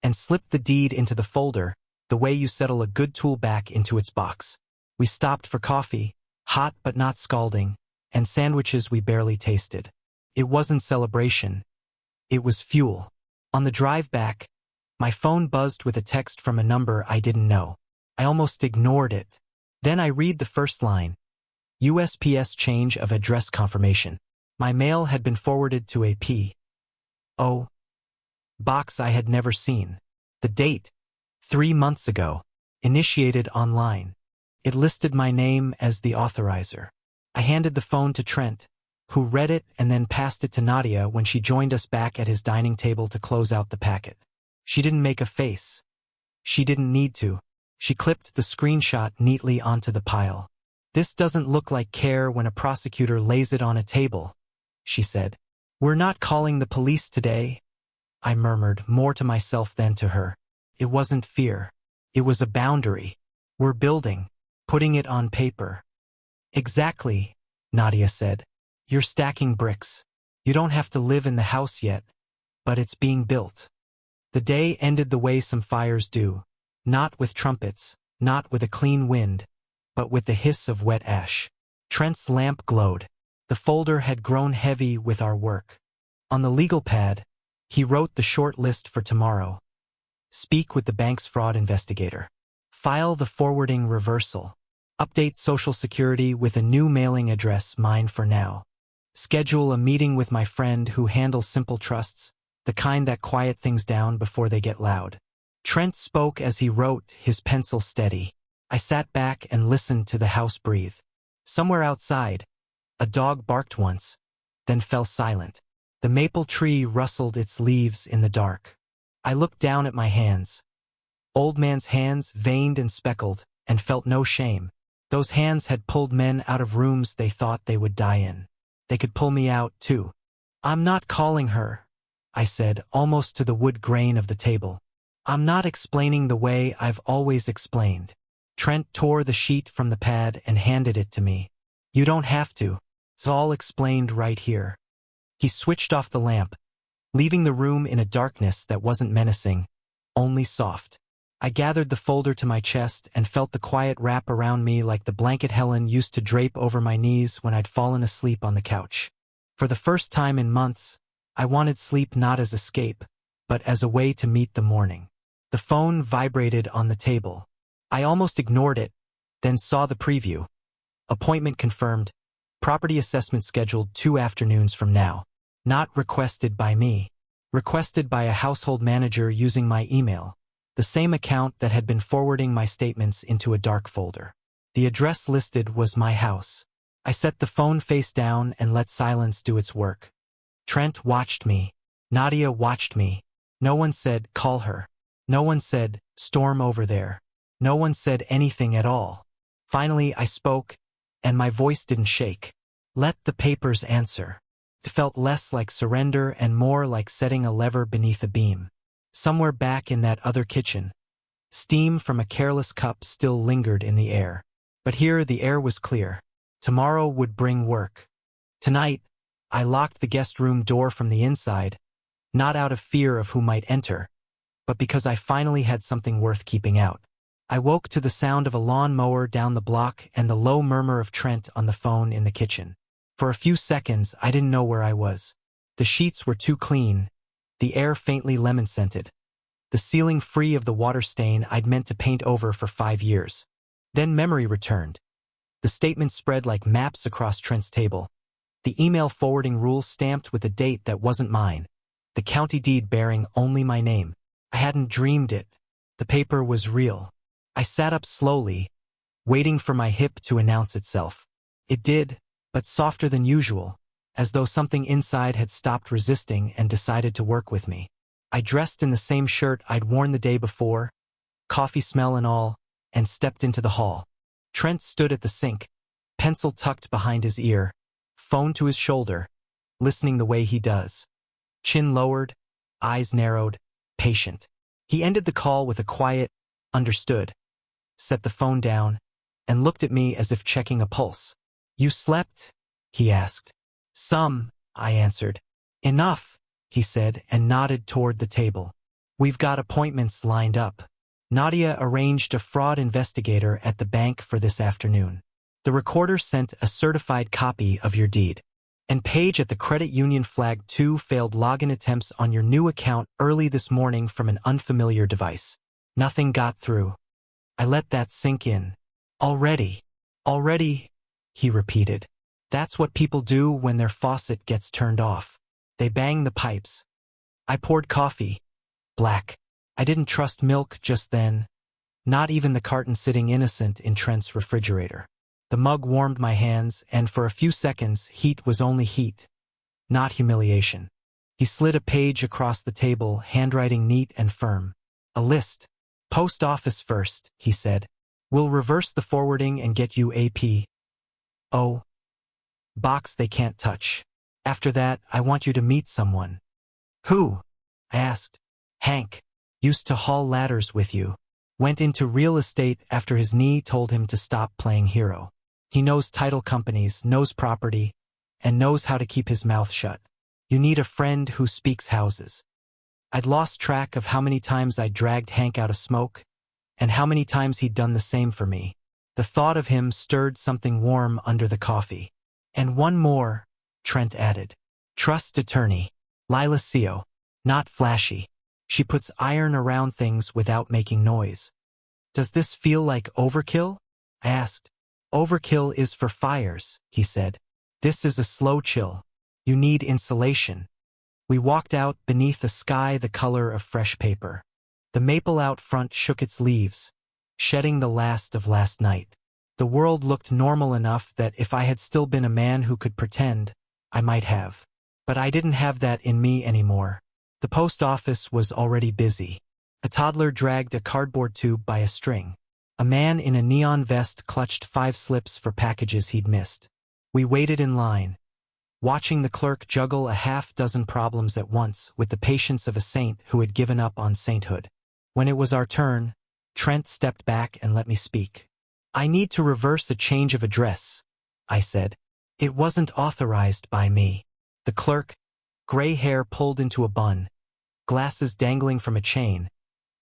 and slipped the deed into the folder, the way you settle a good tool back into its box. We stopped for coffee, hot but not scalding, and sandwiches we barely tasted. It wasn't celebration. It was fuel. On the drive back, my phone buzzed with a text from a number I didn't know. I almost ignored it. Then I read the first line. USPS change of address confirmation. My mail had been forwarded to a P.O. box I had never seen. The date, 3 months ago. Initiated online. It listed my name as the authorizer. I handed the phone to Trent, who read it and then passed it to Nadia when she joined us back at his dining table to close out the packet. She didn't make a face. She didn't need to. She clipped the screenshot neatly onto the pile. "This doesn't look like care when a prosecutor lays it on a table," she said. "We're not calling the police today," I murmured, more to myself than to her. It wasn't fear. It was a boundary. We're building, putting it on paper. "Exactly," Nadia said. "You're stacking bricks. You don't have to live in the house yet, but it's being built." The day ended the way some fires do, not with trumpets, not with a clean wind, but with the hiss of wet ash. Trent's lamp glowed. The folder had grown heavy with our work. On the legal pad, he wrote the short list for tomorrow. Speak with the bank's fraud investigator. File the forwarding reversal. Update Social Security with a new mailing address, mine for now. Schedule a meeting with my friend who handles simple trusts, the kind that quiet things down before they get loud. Trent spoke as he wrote, his pencil steady. I sat back and listened to the house breathe. Somewhere outside, a dog barked once, then fell silent. The maple tree rustled its leaves in the dark. I looked down at my hands. Old man's hands, veined and speckled, and felt no shame. Those hands had pulled men out of rooms they thought they would die in. They could pull me out, too. "I'm not calling her," I said, almost to the wood grain of the table. "I'm not explaining the way I've always explained." Trent tore the sheet from the pad and handed it to me. "You don't have to. It's all explained right here." He switched off the lamp, leaving the room in a darkness that wasn't menacing, only soft. I gathered the folder to my chest and felt the quiet wrap around me like the blanket Helen used to drape over my knees when I'd fallen asleep on the couch. For the first time in months, I wanted sleep not as escape, but as a way to meet the morning. The phone vibrated on the table. I almost ignored it, then saw the preview. Appointment confirmed. Property assessment scheduled 2 afternoons from now. Not requested by me. requested by a household manager using my email, the same account that had been forwarding my statements into a dark folder. The address listed was my house. I set the phone face down and let silence do its work. Trent watched me. Nadia watched me. No one said, "Call her." No one said, "Storm over there." No one said anything at all. Finally, I spoke, and my voice didn't shake. "Let the papers answer." It felt less like surrender and more like setting a lever beneath a beam. Somewhere back in that other kitchen, steam from a careless cup still lingered in the air. But here the air was clear. Tomorrow would bring work. Tonight, I locked the guest room door from the inside, not out of fear of who might enter, but because I finally had something worth keeping out. I woke to the sound of a lawn mower down the block and the low murmur of Trent on the phone in the kitchen. For a few seconds, I didn't know where I was. The sheets were too clean, the air faintly lemon-scented, the ceiling free of the water stain I'd meant to paint over for 5 years. Then memory returned. The statements spread like maps across Trent's table. The email forwarding rules stamped with a date that wasn't mine. The county deed bearing only my name. I hadn't dreamed it. The paper was real. I sat up slowly, waiting for my hip to announce itself. It did, but softer than usual, as though something inside had stopped resisting and decided to work with me. I dressed in the same shirt I'd worn the day before, coffee smell and all, and stepped into the hall. Trent stood at the sink, pencil tucked behind his ear, phone to his shoulder, listening the way he does. Chin lowered, eyes narrowed, patient. He ended the call with a quiet, "Understood," set the phone down, and looked at me as if checking a pulse. "You slept?" he asked. "Some," I answered. "Enough," he said and nodded toward the table. "We've got appointments lined up. Nadia arranged a fraud investigator at the bank for this afternoon. The recorder sent a certified copy of your deed. And Paige at the credit union flagged 2 failed login attempts on your new account early this morning from an unfamiliar device. Nothing got through." I let that sink in. Already, he repeated. "That's what people do when their faucet gets turned off. They bang the pipes." I poured coffee. Black. I didn't trust milk just then. Not even the carton sitting innocent in Trent's refrigerator. The mug warmed my hands, and for a few seconds, heat was only heat, not humiliation. He slid a page across the table, handwriting neat and firm. "A list. Post office first," he said. "We'll reverse the forwarding and get you AP. Box they can't touch. After that, I want you to meet someone." "Who?" I asked. "Hank. Used to haul ladders with you. Went into real estate after his knee told him to stop playing hero. He knows title companies, knows property, and knows how to keep his mouth shut. You need a friend who speaks houses." I'd lost track of how many times I'd dragged Hank out of smoke, and how many times he'd done the same for me. The thought of him stirred something warm under the coffee. "And one more," Trent added. "Trust attorney. Lila Seo. Not flashy. She puts iron around things without making noise." "Does this feel like overkill?" I asked. "Overkill is for fires," he said. "This is a slow chill. You need insulation." We walked out beneath a sky the color of fresh paper. The maple out front shook its leaves, shedding the last of last night. The world looked normal enough that if I had still been a man who could pretend, I might have. But I didn't have that in me anymore. The post office was already busy. A toddler dragged a cardboard tube by a string. A man in a neon vest clutched 5 slips for packages he'd missed. We waited in line, watching the clerk juggle a half-dozen problems at once with the patience of a saint who had given up on sainthood. When it was our turn, Trent stepped back and let me speak. "I need to reverse a change of address," I said. "It wasn't authorized by me." The clerk, gray hair pulled into a bun, glasses dangling from a chain,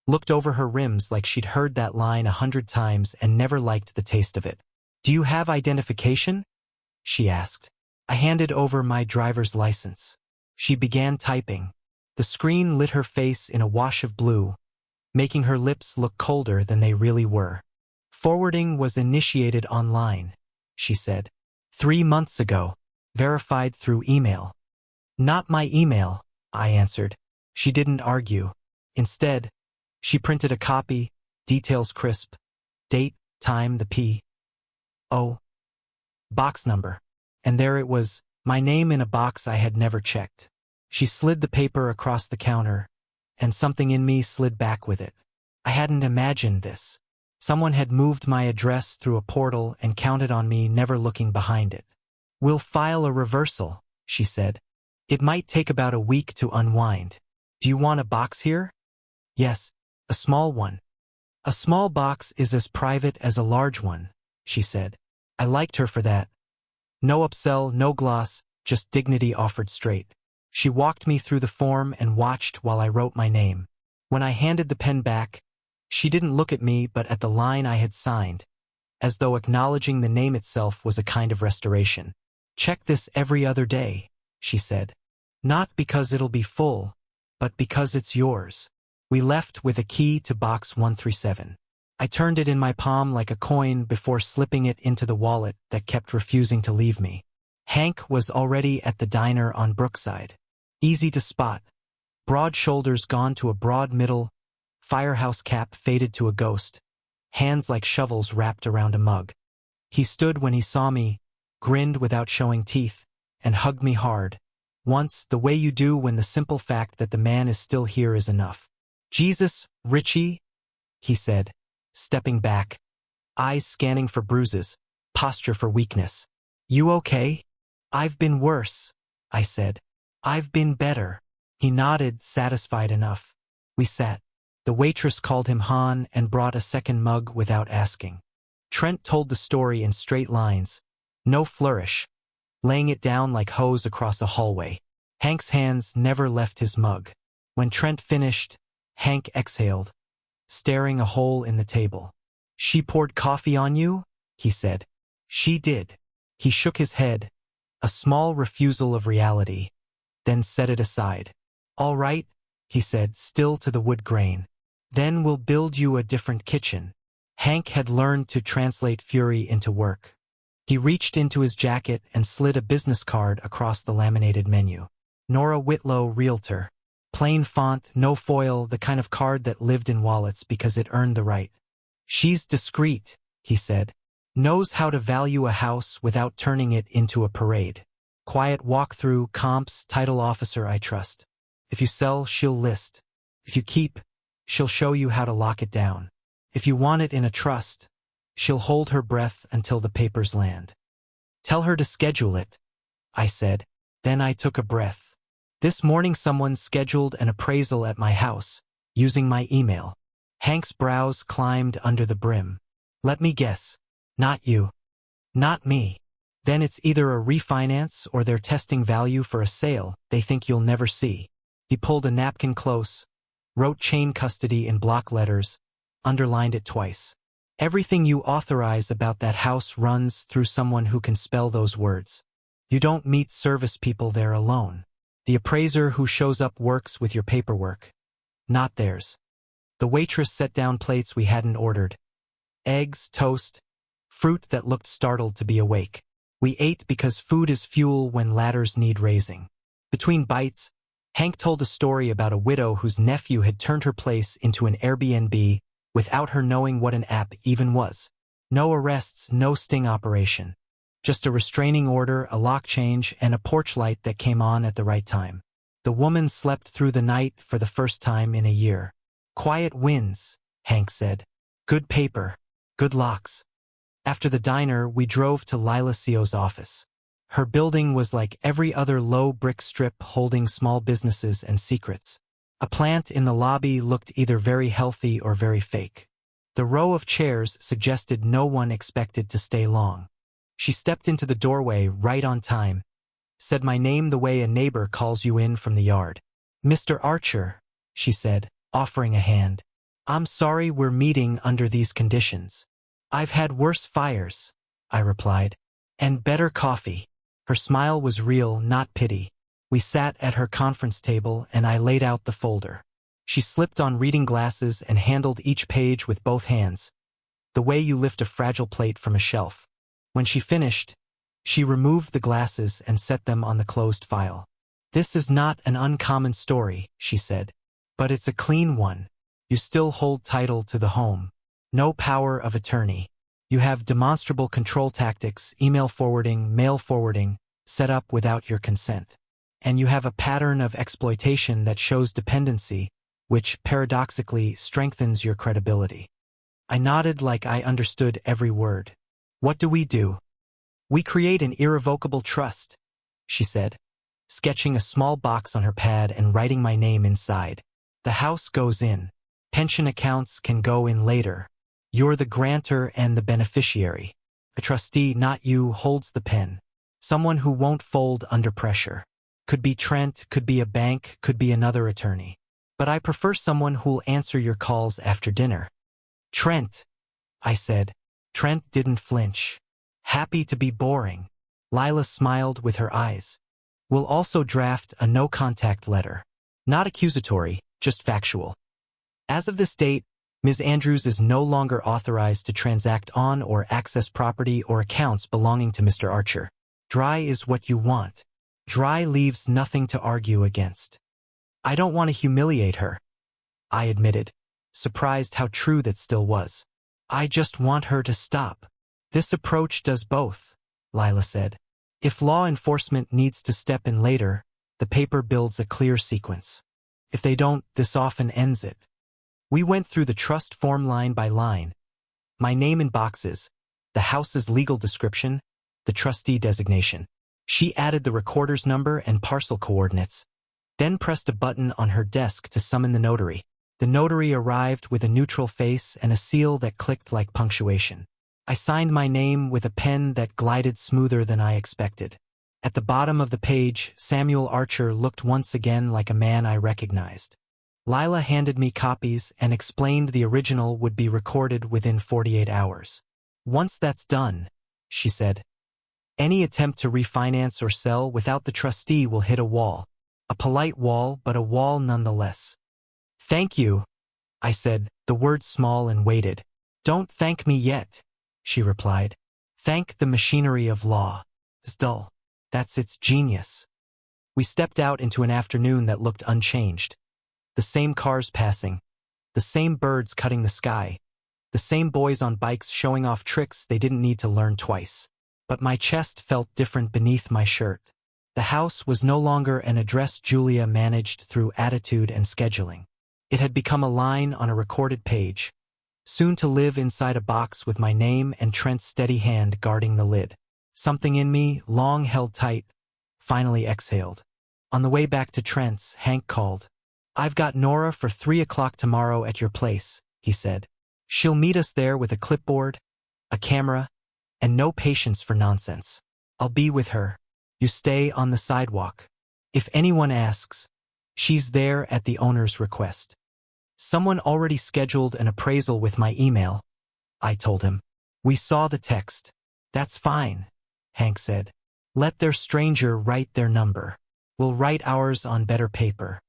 looked over her rims like she'd heard that line 100 times and never liked the taste of it. "Do you have identification?" she asked. I handed over my driver's license. She began typing. The screen lit her face in a wash of blue, making her lips look colder than they really were. "Forwarding was initiated online," she said. 3 months ago. Verified through email." "Not my email," I answered. She didn't argue. Instead, she printed a copy, details crisp, date, time, the P.O. box number. And there it was, my name in a box I had never checked. She slid the paper across the counter, and something in me slid back with it. I hadn't imagined this. Someone had moved my address through a portal and counted on me never looking behind it. "We'll file a reversal," she said. "It might take about a week to unwind. Do you want a box here?" "Yes, a small one." "A small box is as private as a large one," she said. I liked her for that. No upsell, no gloss, just dignity offered straight. She walked me through the form and watched while I wrote my name. When I handed the pen back, she didn't look at me but at the line I had signed, as though acknowledging the name itself was a kind of restoration. "Check this every other day," she said. "Not because it'll be full, but because it's yours." We left with a key to box 137. I turned it in my palm like a coin before slipping it into the wallet that kept refusing to leave me. Hank was already at the diner on Brookside. Easy to spot. Broad shoulders gone to a broad middle, firehouse cap faded to a ghost, hands like shovels wrapped around a mug. He stood when he saw me, grinned without showing teeth, and hugged me hard. Once, the way you do when the simple fact that the man is still here is enough. "Jesus, Richie," he said, stepping back, eyes scanning for bruises, posture for weakness. "You okay?" "I've been worse," I said. "I've been better." He nodded, satisfied enough. We sat. The waitress called him Han and brought a second mug without asking. Trent told the story in straight lines, no flourish, laying it down like hose across a hallway. Hank's hands never left his mug. When Trent finished, Hank exhaled, staring a hole in the table. "She poured coffee on you?" he said. "She did." He shook his head, a small refusal of reality, then set it aside. "All right," he said, still to the wood grain. "Then we'll build you a different kitchen." Hank had learned to translate fury into work. He reached into his jacket and slid a business card across the laminated menu. Nora Whitlow, Realtor. Plain font, no foil, the kind of card that lived in wallets because it earned the right. "She's discreet," he said. "Knows how to value a house without turning it into a parade. Quiet walkthrough, comps, title officer I trust. If you sell, she'll list. If you keep, she'll show you how to lock it down. If you want it in a trust, she'll hold her breath until the papers land." "Tell her to schedule it," I said. Then I took a breath. This morning someone scheduled an appraisal at my house, using my email. Hank's brows climbed under the brim. "Let me guess. Not you." "Not me." "Then it's either a refinance or they're testing value for a sale they think you'll never see." He pulled a napkin close, wrote chain custody in block letters, underlined it twice. "Everything you authorize about that house runs through someone who can spell those words. You don't meet service people there alone. The appraiser who shows up works with your paperwork, not theirs." The waitress set down plates we hadn't ordered. Eggs, toast, fruit that looked startled to be awake. We ate because food is fuel when ladders need raising. Between bites, Hank told a story about a widow whose nephew had turned her place into an Airbnb without her knowing what an app even was. No arrests, no sting operation. Just a restraining order, a lock change, and a porch light that came on at the right time. The woman slept through the night for the first time in a year. "Quiet wins," Hank said. "Good paper. Good locks." After the diner, we drove to Lila Sio's office. Her building was like every other low brick strip holding small businesses and secrets. A plant in the lobby looked either very healthy or very fake. The row of chairs suggested no one expected to stay long. She stepped into the doorway right on time, said my name the way a neighbor calls you in from the yard. "Mr. Archer," she said, offering a hand. "I'm sorry we're meeting under these conditions." "I've had worse fires," I replied. "And better coffee." Her smile was real, not pity. We sat at her conference table and I laid out the folder. She slipped on reading glasses and handled each page with both hands, the way you lift a fragile plate from a shelf. When she finished, she removed the glasses and set them on the closed file. This is not an uncommon story, she said. But it's a clean one. You still hold title to the home. No power of attorney. You have demonstrable control tactics, email forwarding, mail forwarding, set up without your consent. And you have a pattern of exploitation that shows dependency, which paradoxically strengthens your credibility. I nodded like I understood every word. What do? We create an irrevocable trust, she said, sketching a small box on her pad and writing my name inside. The house goes in. Pension accounts can go in later. You're the grantor and the beneficiary. A trustee, not you, holds the pen. Someone who won't fold under pressure. Could be Trent, could be a bank, could be another attorney. But I prefer someone who'll answer your calls after dinner. Trent, I said. Trent didn't flinch. Happy to be boring. Lila smiled with her eyes. We'll also draft a no-contact letter. Not accusatory, just factual. As of this date, Ms. Andrews is no longer authorized to transact on or access property or accounts belonging to Mr. Archer. Dry is what you want. Dry leaves nothing to argue against. I don't want to humiliate her, I admitted, surprised how true that still was. I just want her to stop. This approach does both, Lila said. If law enforcement needs to step in later, the paper builds a clear sequence. If they don't, this often ends it. We went through the trust form line by line. My name in boxes, the house's legal description, the trustee designation. She added the recorder's number and parcel coordinates, then pressed a button on her desk to summon the notary. The notary arrived with a neutral face and a seal that clicked like punctuation. I signed my name with a pen that glided smoother than I expected. At the bottom of the page, Samuel Archer looked once again like a man I recognized. Lila handed me copies and explained the original would be recorded within 48 hours. Once that's done, she said, any attempt to refinance or sell without the trustee will hit a wall. A polite wall, but a wall nonetheless. Thank you, I said, the word small and weighted. Don't thank me yet, she replied. Thank the machinery of law. It's dull. That's its genius. We stepped out into an afternoon that looked unchanged. The same cars passing, the same birds cutting the sky, the same boys on bikes showing off tricks they didn't need to learn twice. But my chest felt different beneath my shirt. The house was no longer an address Julia managed through attitude and scheduling. It had become a line on a recorded page, soon to live inside a box with my name and Trent's steady hand guarding the lid. Something in me, long held tight, finally exhaled. On the way back to Trent's, Hank called. I've got Nora for 3 o'clock tomorrow at your place, he said. She'll meet us there with a clipboard, a camera, and no patience for nonsense. I'll be with her. You stay on the sidewalk. If anyone asks, she's there at the owner's request. Someone already scheduled an appraisal with my email, I told him. We saw the text. That's fine, Hank said. Let their stranger write their number. We'll write ours on better paper.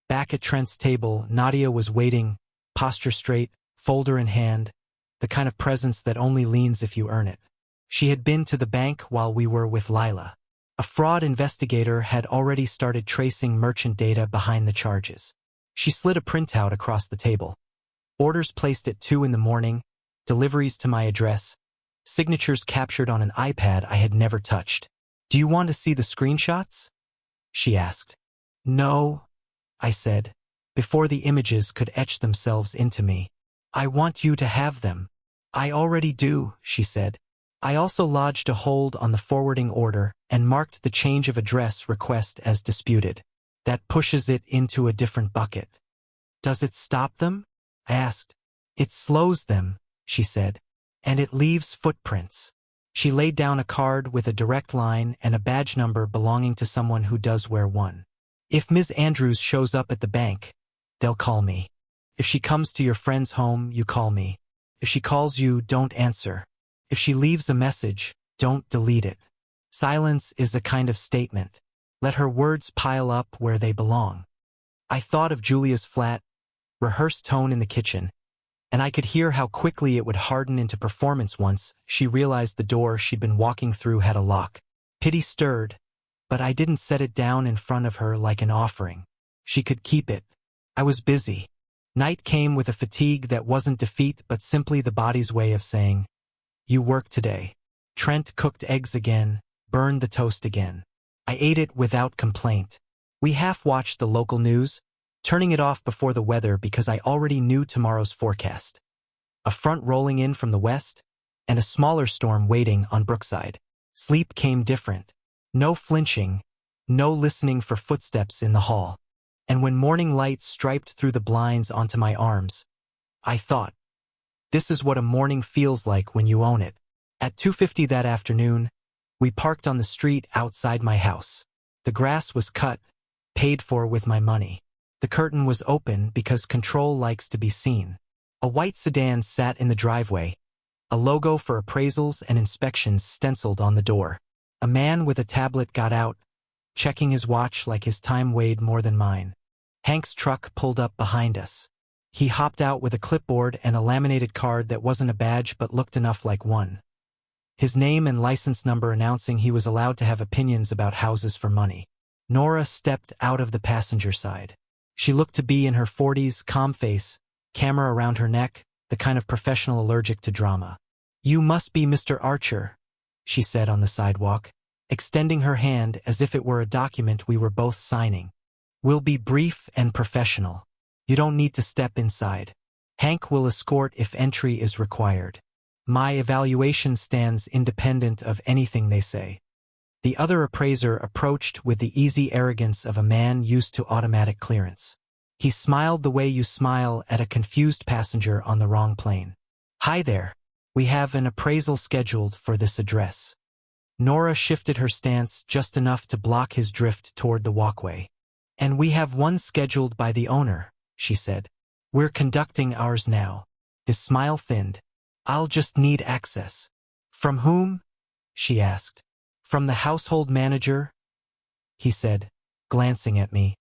Back at Trent's table, Nadia was waiting, posture straight, folder in hand, the kind of presence that only leans if you earn it. She had been to the bank while we were with Lila. A fraud investigator had already started tracing merchant data behind the charges. She slid a printout across the table. Orders placed at 2 in the morning, deliveries to my address, signatures captured on an iPad I had never touched. Do you want to see the screenshots? She asked. No, I said, before the images could etch themselves into me. I want you to have them. I already do, she said. I also lodged a hold on the forwarding order and marked the change of address request as disputed. That pushes it into a different bucket. Does it stop them? I asked. It slows them, she said, and it leaves footprints. She laid down a card with a direct line and a badge number belonging to someone who does wear one. If Ms. Andrews shows up at the bank, they'll call me. If she comes to your friend's home, you call me. If she calls you, don't answer. If she leaves a message, don't delete it. Silence is a kind of statement. Let her words pile up where they belong. I thought of Julia's flat, rehearsed tone in the kitchen, and I could hear how quickly it would harden into performance once she realized the door she'd been walking through had a lock. Pity stirred, but I didn't set it down in front of her like an offering. She could keep it. I was busy. Night came with a fatigue that wasn't defeat but simply the body's way of saying, "You work today." Trent cooked eggs again, burned the toast again. I ate it without complaint. We half-watched the local news, turning it off before the weather because I already knew tomorrow's forecast. A front rolling in from the west, and a smaller storm waiting on Brookside. Sleep came different. No flinching, no listening for footsteps in the hall. And when morning light striped through the blinds onto my arms, I thought, this is what a morning feels like when you own it. At 2:50 that afternoon, we parked on the street outside my house. The grass was cut, paid for with my money. The curtain was open because control likes to be seen. A white sedan sat in the driveway, a logo for appraisals and inspections stenciled on the door. A man with a tablet got out, checking his watch like his time weighed more than mine. Hank's truck pulled up behind us. He hopped out with a clipboard and a laminated card that wasn't a badge but looked enough like one. His name and license number announcing he was allowed to have opinions about houses for money. Nora stepped out of the passenger side. She looked to be in her 40s, calm face, camera around her neck, the kind of professional allergic to drama. "You must be Mr. Archer," she said on the sidewalk, extending her hand as if it were a document we were both signing. "We'll be brief and professional. You don't need to step inside. Hank will escort if entry is required. My evaluation stands independent of anything they say." The other appraiser approached with the easy arrogance of a man used to automatic clearance. He smiled the way you smile at a confused passenger on the wrong plane. "Hi there. We have an appraisal scheduled for this address." Nora shifted her stance just enough to block his drift toward the walkway. "And we have one scheduled by the owner," she said. "We're conducting ours now." His smile thinned. "I'll just need access." "From whom?" she asked. "From the household manager," he said, glancing at me.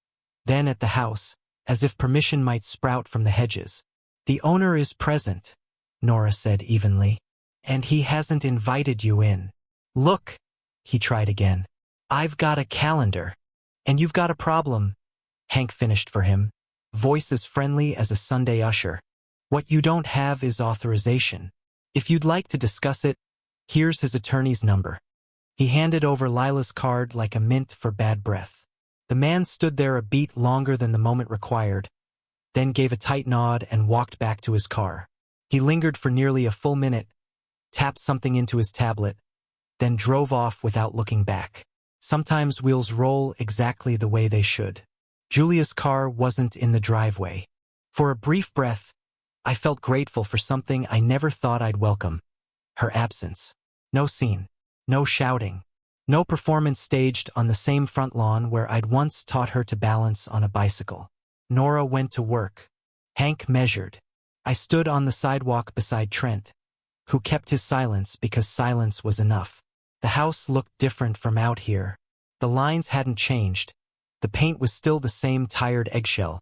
Then at the house, as if permission might sprout from the hedges. "The owner is present," Nora said evenly. "And he hasn't invited you in." "Look," he tried again. "I've got a calendar." "And you've got a problem," Hank finished for him, voice as friendly as a Sunday usher. "What you don't have is authorization. If you'd like to discuss it, here's his attorney's number." He handed over Lila's card like a mint for bad breath. The man stood there a beat longer than the moment required, then gave a tight nod and walked back to his car. He lingered for nearly a full minute, tapped something into his tablet, then drove off without looking back. Sometimes wheels roll exactly the way they should. Julia's car wasn't in the driveway. For a brief breath, I felt grateful for something I never thought I'd welcome. Her absence. No scene. No shouting. No performance staged on the same front lawn where I'd once taught her to balance on a bicycle. Nora went to work. Hank measured. I stood on the sidewalk beside Trent, who kept his silence because silence was enough. The house looked different from out here. The lines hadn't changed. The paint was still the same tired eggshell,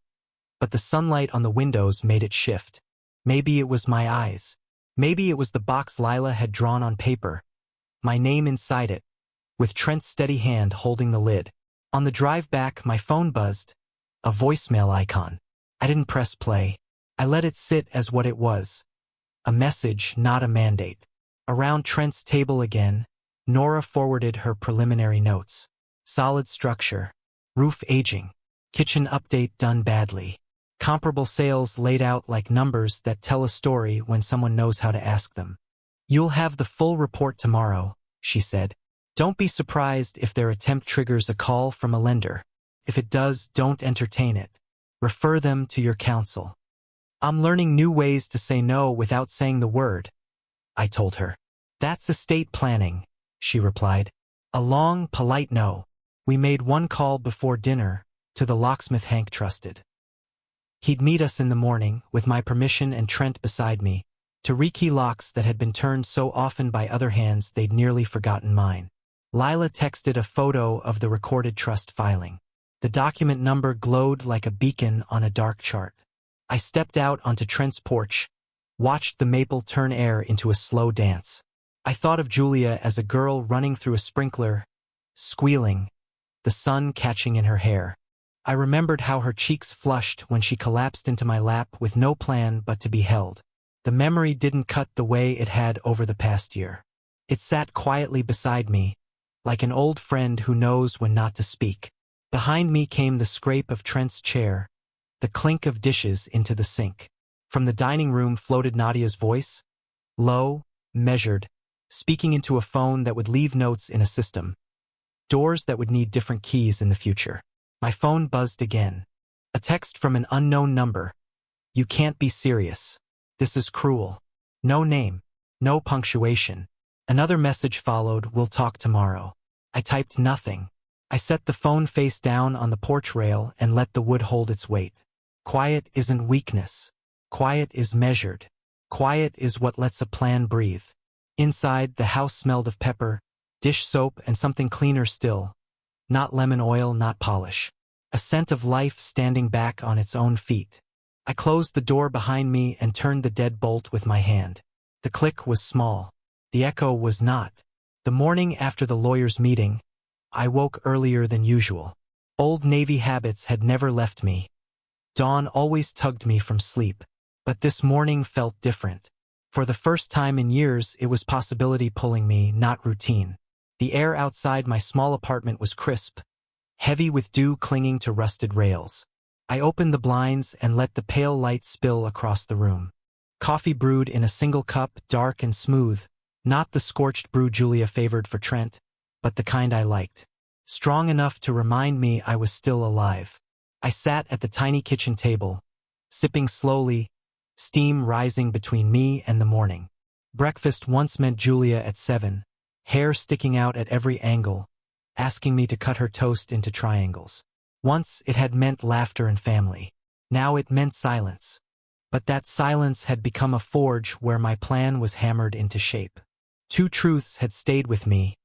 but the sunlight on the windows made it shift. Maybe it was my eyes. Maybe it was the box Lila had drawn on paper. My name inside it, with Trent's steady hand holding the lid. On the drive back, my phone buzzed. A voicemail icon. I didn't press play. I let it sit as what it was. A message, not a mandate. Around Trent's table again, Nora forwarded her preliminary notes. Solid structure. Roof aging. Kitchen update done badly. Comparable sales laid out like numbers that tell a story when someone knows how to ask them. "You'll have the full report tomorrow," she said. "Don't be surprised if their attempt triggers a call from a lender. If it does, don't entertain it. Refer them to your counsel." "I'm learning new ways to say no without saying the word," I told her. "That's estate planning," she replied. A long, polite no. We made one call before dinner to the locksmith Hank trusted. He'd meet us in the morning, with my permission and Trent beside me, to rekey locks that had been turned so often by other hands they'd nearly forgotten mine. Lila texted a photo of the recorded trust filing. The document number glowed like a beacon on a dark chart. I stepped out onto Trent's porch, watched the maple turn air into a slow dance. I thought of Julia as a girl running through a sprinkler, squealing, the sun catching in her hair. I remembered how her cheeks flushed when she collapsed into my lap with no plan but to be held. The memory didn't cut the way it had over the past year. It sat quietly beside me, like an old friend who knows when not to speak. Behind me came the scrape of Trent's chair, the clink of dishes into the sink. From the dining room floated Nadia's voice, low, measured, speaking into a phone that would leave notes in a system. Doors that would need different keys in the future. My phone buzzed again. A text from an unknown number. You can't be serious. This is cruel. No name. No punctuation. Another message followed, we'll talk tomorrow. I typed nothing. I set the phone face down on the porch rail and let the wood hold its weight. Quiet isn't weakness. Quiet is measured. Quiet is what lets a plan breathe. Inside, the house smelled of pepper, dish soap, and something cleaner still. Not lemon oil, not polish. A scent of life standing back on its own feet. I closed the door behind me and turned the deadbolt with my hand. The click was small. The echo was not. The morning after the lawyer's meeting, I woke earlier than usual. Old Navy habits had never left me. Dawn always tugged me from sleep. But this morning felt different. For the first time in years, it was possibility pulling me, not routine. The air outside my small apartment was crisp, heavy with dew clinging to rusted rails. I opened the blinds and let the pale light spill across the room. Coffee brewed in a single cup, dark and smooth, not the scorched brew Julia favored for Trent, but the kind I liked. Strong enough to remind me I was still alive. I sat at the tiny kitchen table, sipping slowly, steam rising between me and the morning. Breakfast once meant Julia at 7, hair sticking out at every angle, asking me to cut her toast into triangles. Once it had meant laughter and family. Now it meant silence. But that silence had become a forge where my plan was hammered into shape. Two truths had stayed with me,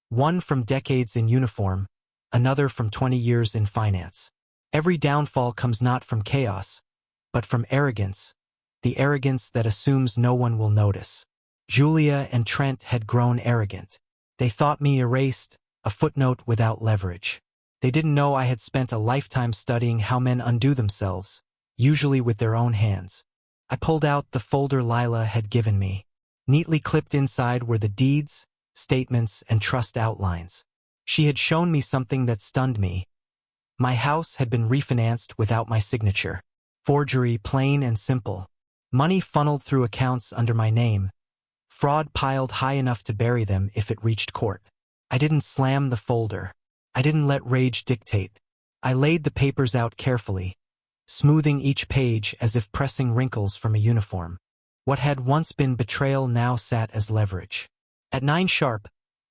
one from decades in uniform, another from 20 years in finance. Every downfall comes not from chaos, but from arrogance, the arrogance that assumes no one will notice. Julia and Trent had grown arrogant. They thought me erased, a footnote without leverage. They didn't know I had spent a lifetime studying how men undo themselves, usually with their own hands. I pulled out the folder Lila had given me. Neatly clipped inside were the deeds, statements, and trust outlines. She had shown me something that stunned me. My house had been refinanced without my signature. Forgery, plain and simple. Money funneled through accounts under my name. Fraud piled high enough to bury them if it reached court. I didn't slam the folder. I didn't let rage dictate. I laid the papers out carefully, smoothing each page as if pressing wrinkles from a uniform. What had once been betrayal now sat as leverage. At 9 sharp,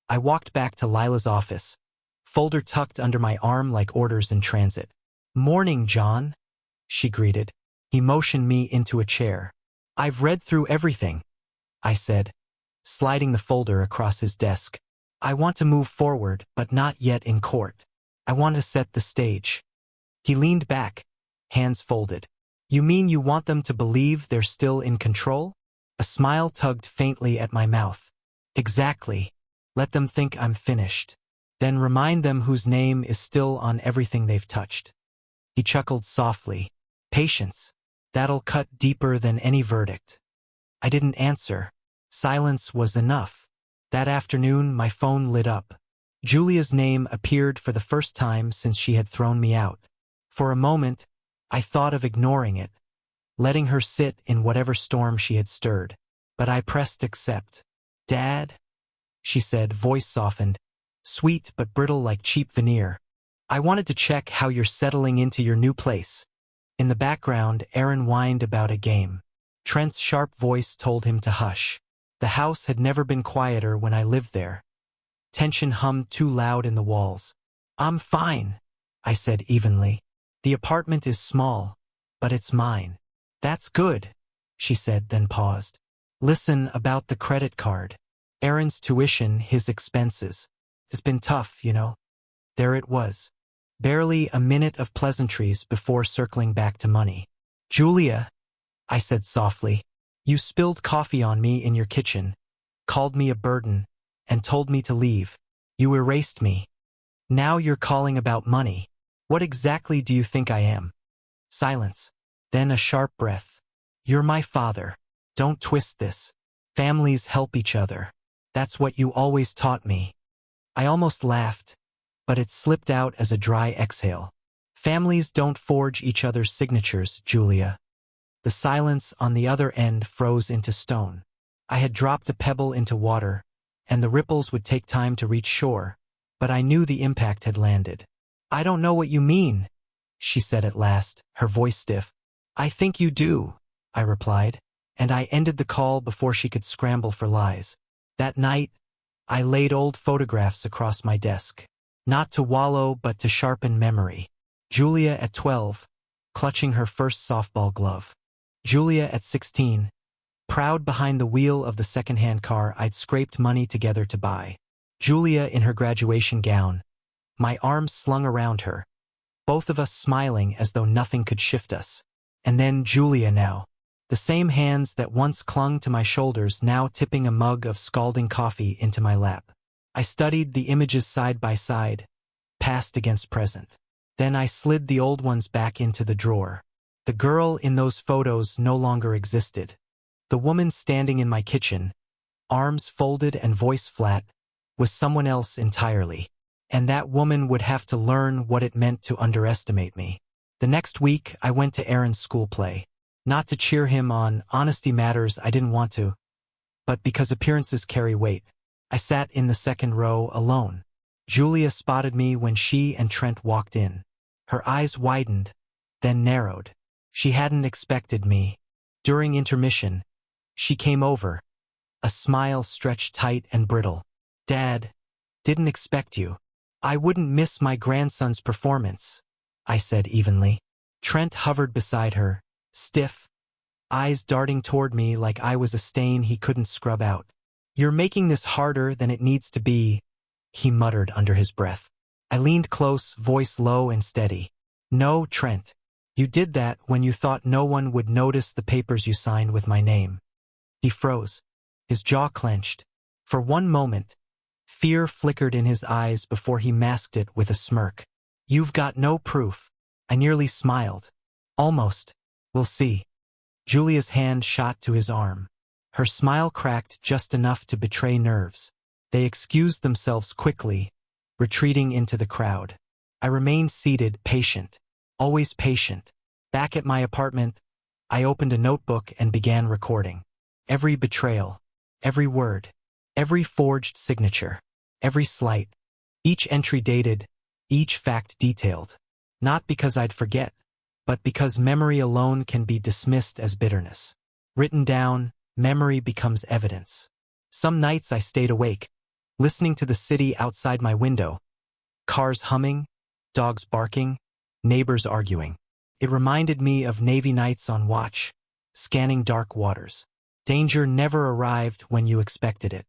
I walked back to Lila's office, folder tucked under my arm like orders in transit. "Morning, John," she greeted. He motioned me into a chair. "I've read through everything," I said, sliding the folder across his desk. "I want to move forward, but not yet in court. I want to set the stage." He leaned back, hands folded. "You mean you want them to believe they're still in control?" A smile tugged faintly at my mouth. "Exactly. Let them think I'm finished. Then remind them whose name is still on everything they've touched." He chuckled softly. "Patience. That'll cut deeper than any verdict." I didn't answer. Silence was enough. That afternoon, my phone lit up. Julia's name appeared for the first time since she had thrown me out. For a moment, I thought of ignoring it, letting her sit in whatever storm she had stirred. But I pressed accept. "Dad?" she said, voice softened, sweet but brittle like cheap veneer. "I wanted to check how you're settling into your new place." In the background, Aaron whined about a game. Trent's sharp voice told him to hush. The house had never been quieter when I lived there. Tension hummed too loud in the walls. "I'm fine," I said evenly. "The apartment is small, but it's mine." "That's good," she said, then paused. "Listen about the credit card. Aaron's tuition, his expenses. It's been tough, you know." There it was. Barely a minute of pleasantries before circling back to money. "Julia," I said softly, "you spilled coffee on me in your kitchen, called me a burden, and told me to leave. You erased me." Now you're calling about money. What exactly do you think I am? Silence. Then a sharp breath. You're my father. Don't twist this. Families help each other. That's what you always taught me. I almost laughed, but it slipped out as a dry exhale. Families don't forge each other's signatures, Julia. The silence on the other end froze into stone. I had dropped a pebble into water, and the ripples would take time to reach shore, but I knew the impact had landed. I don't know what you mean, she said at last, her voice stiff. I think you do, I replied, and I ended the call before she could scramble for lies. That night, I laid old photographs across my desk, not to wallow but to sharpen memory. Julia at 12, clutching her first softball glove. Julia at 16, proud behind the wheel of the second-hand car I'd scraped money together to buy. Julia in her graduation gown, my arms slung around her, both of us smiling as though nothing could shift us. And then Julia now, the same hands that once clung to my shoulders now tipping a mug of scalding coffee into my lap. I studied the images side by side, past against present. Then I slid the old ones back into the drawer. The girl in those photos no longer existed. The woman standing in my kitchen, arms folded and voice flat, was someone else entirely. And that woman would have to learn what it meant to underestimate me. The next week, I went to Aaron's school play. Not to cheer him on honesty matters, I didn't want to, but because appearances carry weight. I sat in the second row alone. Julia spotted me when she and Trent walked in. Her eyes widened, then narrowed. She hadn't expected me. During intermission, she came over, a smile stretched tight and brittle. Dad, didn't expect you. I wouldn't miss my grandson's performance, I said evenly. Trent hovered beside her, stiff, eyes darting toward me like I was a stain he couldn't scrub out. You're making this harder than it needs to be, he muttered under his breath. I leaned close, voice low and steady. No, Trent. You did that when you thought no one would notice the papers you signed with my name. He froze, his jaw clenched. For one moment, fear flickered in his eyes before he masked it with a smirk. You've got no proof. I nearly smiled. Almost. We'll see. Julia's hand shot to his arm. Her smile cracked just enough to betray nerves. They excused themselves quickly, retreating into the crowd. I remained seated, patient. Always patient. Back at my apartment, I opened a notebook and began recording. Every betrayal, every word, every forged signature, every slight, each entry dated, each fact detailed. Not because I'd forget, but because memory alone can be dismissed as bitterness. Written down, memory becomes evidence. Some nights I stayed awake, listening to the city outside my window. Cars humming, dogs barking, neighbors arguing. It reminded me of Navy nights on watch, scanning dark waters. Danger never arrived when you expected it.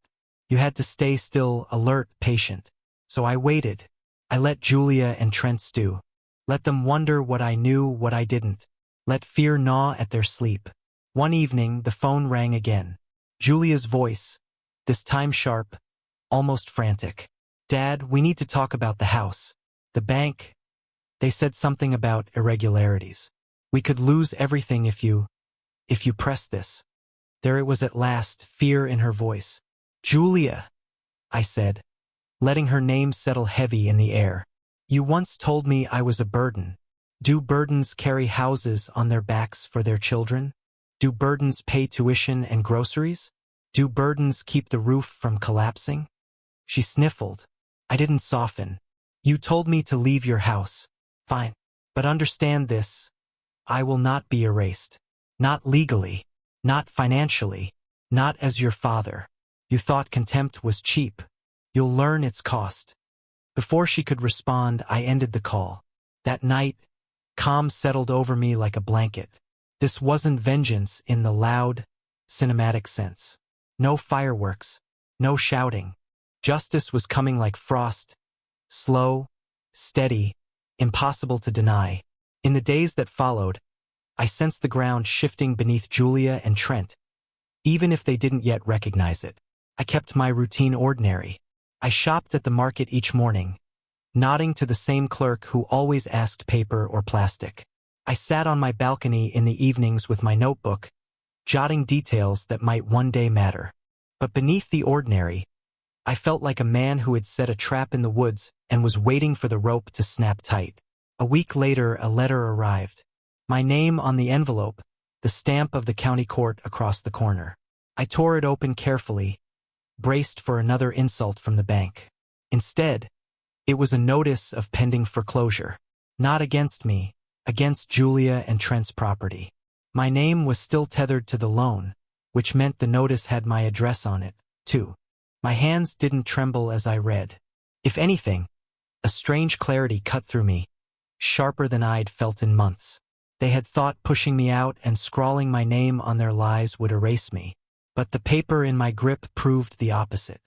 You had to stay still, alert, patient. So I waited. I let Julia and Trent stew. Let them wonder what I knew, what I didn't. Let fear gnaw at their sleep. One evening, the phone rang again. Julia's voice, this time sharp, almost frantic. Dad, we need to talk about the house. The bank. They said something about irregularities. We could lose everything if you press this. There it was at last, fear in her voice. Julia, I said, letting her name settle heavy in the air. You once told me I was a burden. Do burdens carry houses on their backs for their children? Do burdens pay tuition and groceries? Do burdens keep the roof from collapsing? She sniffled. I didn't soften. You told me to leave your house. Fine. But understand this. I will not be erased. Not legally. Not financially. Not as your father. You thought contempt was cheap. You'll learn its cost. Before she could respond, I ended the call. That night, calm settled over me like a blanket. This wasn't vengeance in the loud, cinematic sense. No fireworks. No shouting. Justice was coming like frost. Slow, steady, impossible to deny. In the days that followed, I sensed the ground shifting beneath Julia and Trent, even if they didn't yet recognize it. I kept my routine ordinary. I shopped at the market each morning, nodding to the same clerk who always asked paper or plastic. I sat on my balcony in the evenings with my notebook, jotting details that might one day matter. But beneath the ordinary, I felt like a man who had set a trap in the woods and was waiting for the rope to snap tight. A week later, a letter arrived. My name on the envelope, the stamp of the county court across the corner. I tore it open carefully, braced for another insult from the bank. Instead, it was a notice of pending foreclosure. Not against me, against Julia and Trent's property. My name was still tethered to the loan, which meant the notice had my address on it, too. My hands didn't tremble as I read. If anything, a strange clarity cut through me, sharper than I'd felt in months. They had thought pushing me out and scrawling my name on their lies would erase me. But the paper in my grip proved the opposite.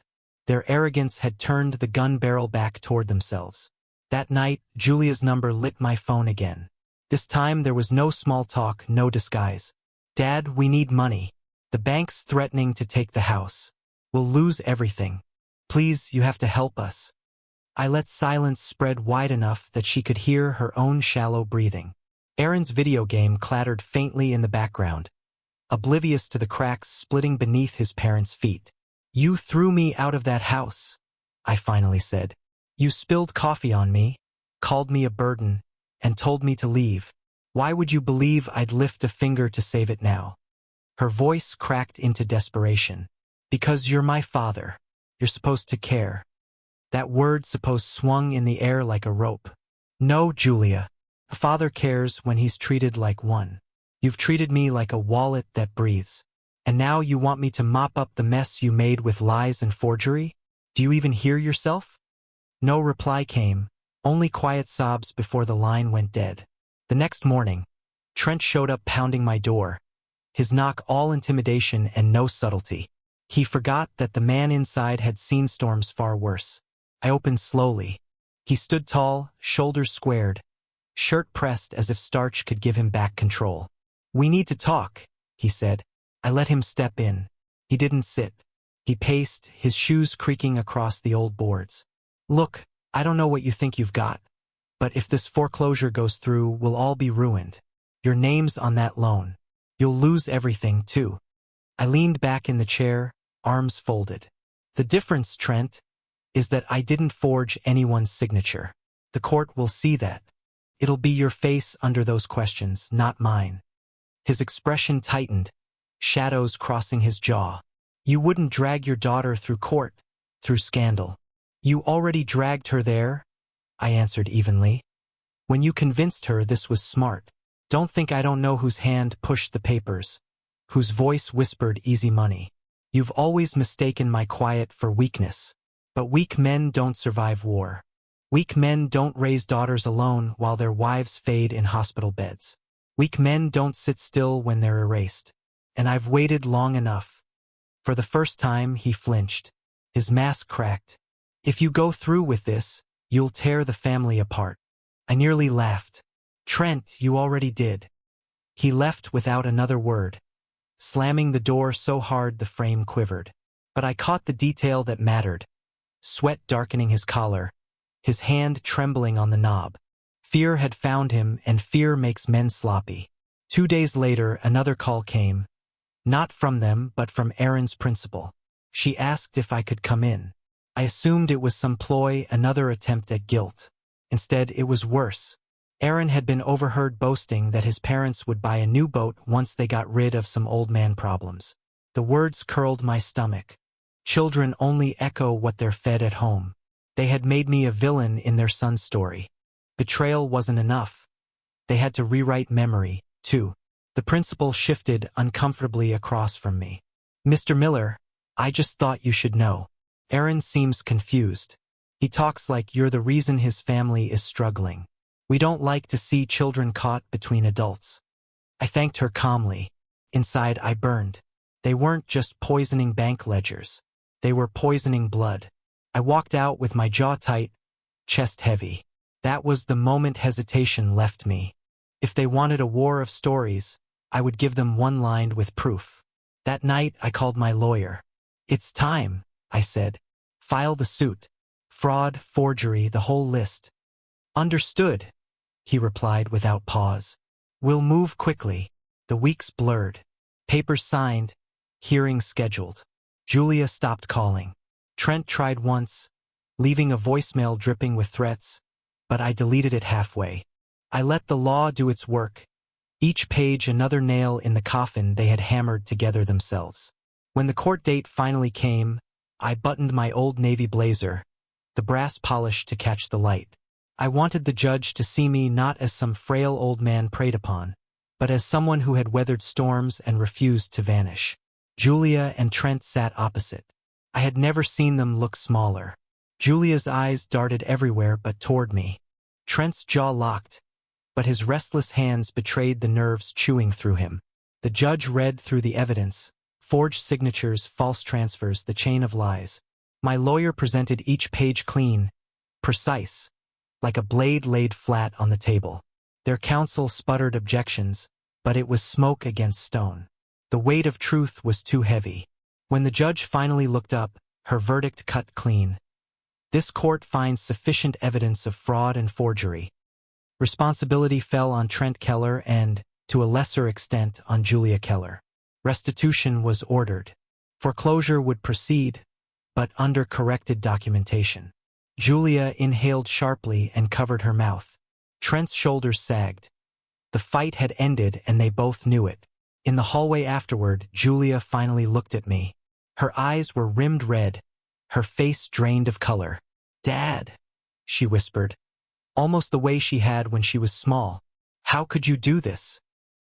Their arrogance had turned the gun barrel back toward themselves. That night, Julia's number lit my phone again. This time there was no small talk, no disguise. "Dad, we need money. The bank's threatening to take the house. We'll lose everything. Please, you have to help us." I let silence spread wide enough that she could hear her own shallow breathing. Aaron's video game clattered faintly in the background, oblivious to the cracks splitting beneath his parents' feet. "You threw me out of that house," I finally said. "You spilled coffee on me, called me a burden, and told me to leave. Why would you believe I'd lift a finger to save it now?" Her voice cracked into desperation. "Because you're my father. You're supposed to care." That word "supposed" swung in the air like a rope. "No, Julia. A father cares when he's treated like one. You've treated me like a wallet that breathes. And now you want me to mop up the mess you made with lies and forgery? Do you even hear yourself?" No reply came, only quiet sobs before the line went dead. The next morning, Trent showed up pounding my door, his knock all intimidation and no subtlety. He forgot that the man inside had seen storms far worse. I opened slowly. He stood tall, shoulders squared, shirt pressed as if starch could give him back control. "We need to talk," he said. I let him step in. He didn't sit. He paced, his shoes creaking across the old boards. "Look, I don't know what you think you've got, but if this foreclosure goes through, we'll all be ruined. Your name's on that loan. You'll lose everything, too." I leaned back in the chair, arms folded. "The difference, Trent, is that I didn't forge anyone's signature. The court will see that. It'll be your face under those questions, not mine." His expression tightened, shadows crossing his jaw. "You wouldn't drag your daughter through court, through scandal. You already dragged her there," I answered evenly. "When you convinced her this was smart. Don't think I don't know whose hand pushed the papers, whose voice whispered easy money. You've always mistaken my quiet for weakness. But weak men don't survive war. Weak men don't raise daughters alone while their wives fade in hospital beds. Weak men don't sit still when they're erased. And I've waited long enough." For the first time, he flinched. His mask cracked. "If you go through with this, you'll tear the family apart." I nearly laughed. "Trent, you already did." He left without another word, slamming the door so hard the frame quivered. But I caught the detail that mattered. Sweat darkening his collar, his hand trembling on the knob. Fear had found him, and fear makes men sloppy. 2 days later, another call came. Not from them, but from Erin's principal. She asked if I could come in. I assumed it was some ploy, another attempt at guilt. Instead, it was worse. Erin had been overheard boasting that his parents would buy a new boat once they got rid of some old man problems. The words curled my stomach. Children only echo what they're fed at home. They had made me a villain in their son's story. Betrayal wasn't enough. They had to rewrite memory, too. The principal shifted uncomfortably across from me. "Mr. Miller, I just thought you should know." Erin seems confused. He talks like you're the reason his family is struggling. "We don't like to see children caught between adults." I thanked her calmly. Inside, I burned. They weren't just poisoning bank ledgers. They were poisoning blood. I walked out with my jaw tight, chest heavy. That was the moment hesitation left me. If they wanted a war of stories, I would give them one lined with proof. That night, I called my lawyer. "It's time," I said. "File the suit. fraud, forgery, the whole list. Understood, he replied without pause. We'll move quickly. The weeks blurred. Papers signed. Hearings scheduled. Julia stopped calling. Trent tried once, leaving a voicemail dripping with threats, but I deleted it halfway. I let the law do its work, each page another nail in the coffin they had hammered together themselves. When the court date finally came, I buttoned my old navy blazer, the brass polish to catch the light. I wanted the judge to see me not as some frail old man preyed upon, but as someone who had weathered storms and refused to vanish. Julia and Trent sat opposite. I had never seen them look smaller. Julia's eyes darted everywhere but toward me. Trent's jaw locked, but his restless hands betrayed the nerves chewing through him. The judge read through the evidence, forged signatures, false transfers, the chain of lies. My lawyer presented each page clean, precise, like a blade laid flat on the table. Their counsel sputtered objections, but it was smoke against stone. The weight of truth was too heavy. When the judge finally looked up, her verdict cut clean. This court finds sufficient evidence of fraud and forgery. Responsibility fell on Trent Keller and, to a lesser extent, on Julia Keller. Restitution was ordered. Foreclosure would proceed, but under corrected documentation. Julia inhaled sharply and covered her mouth. Trent's shoulders sagged. The fight had ended and they both knew it. In the hallway afterward, Julia finally looked at me. Her eyes were rimmed red, her face drained of color. "Dad," she whispered, almost the way she had when she was small. "How could you do this?"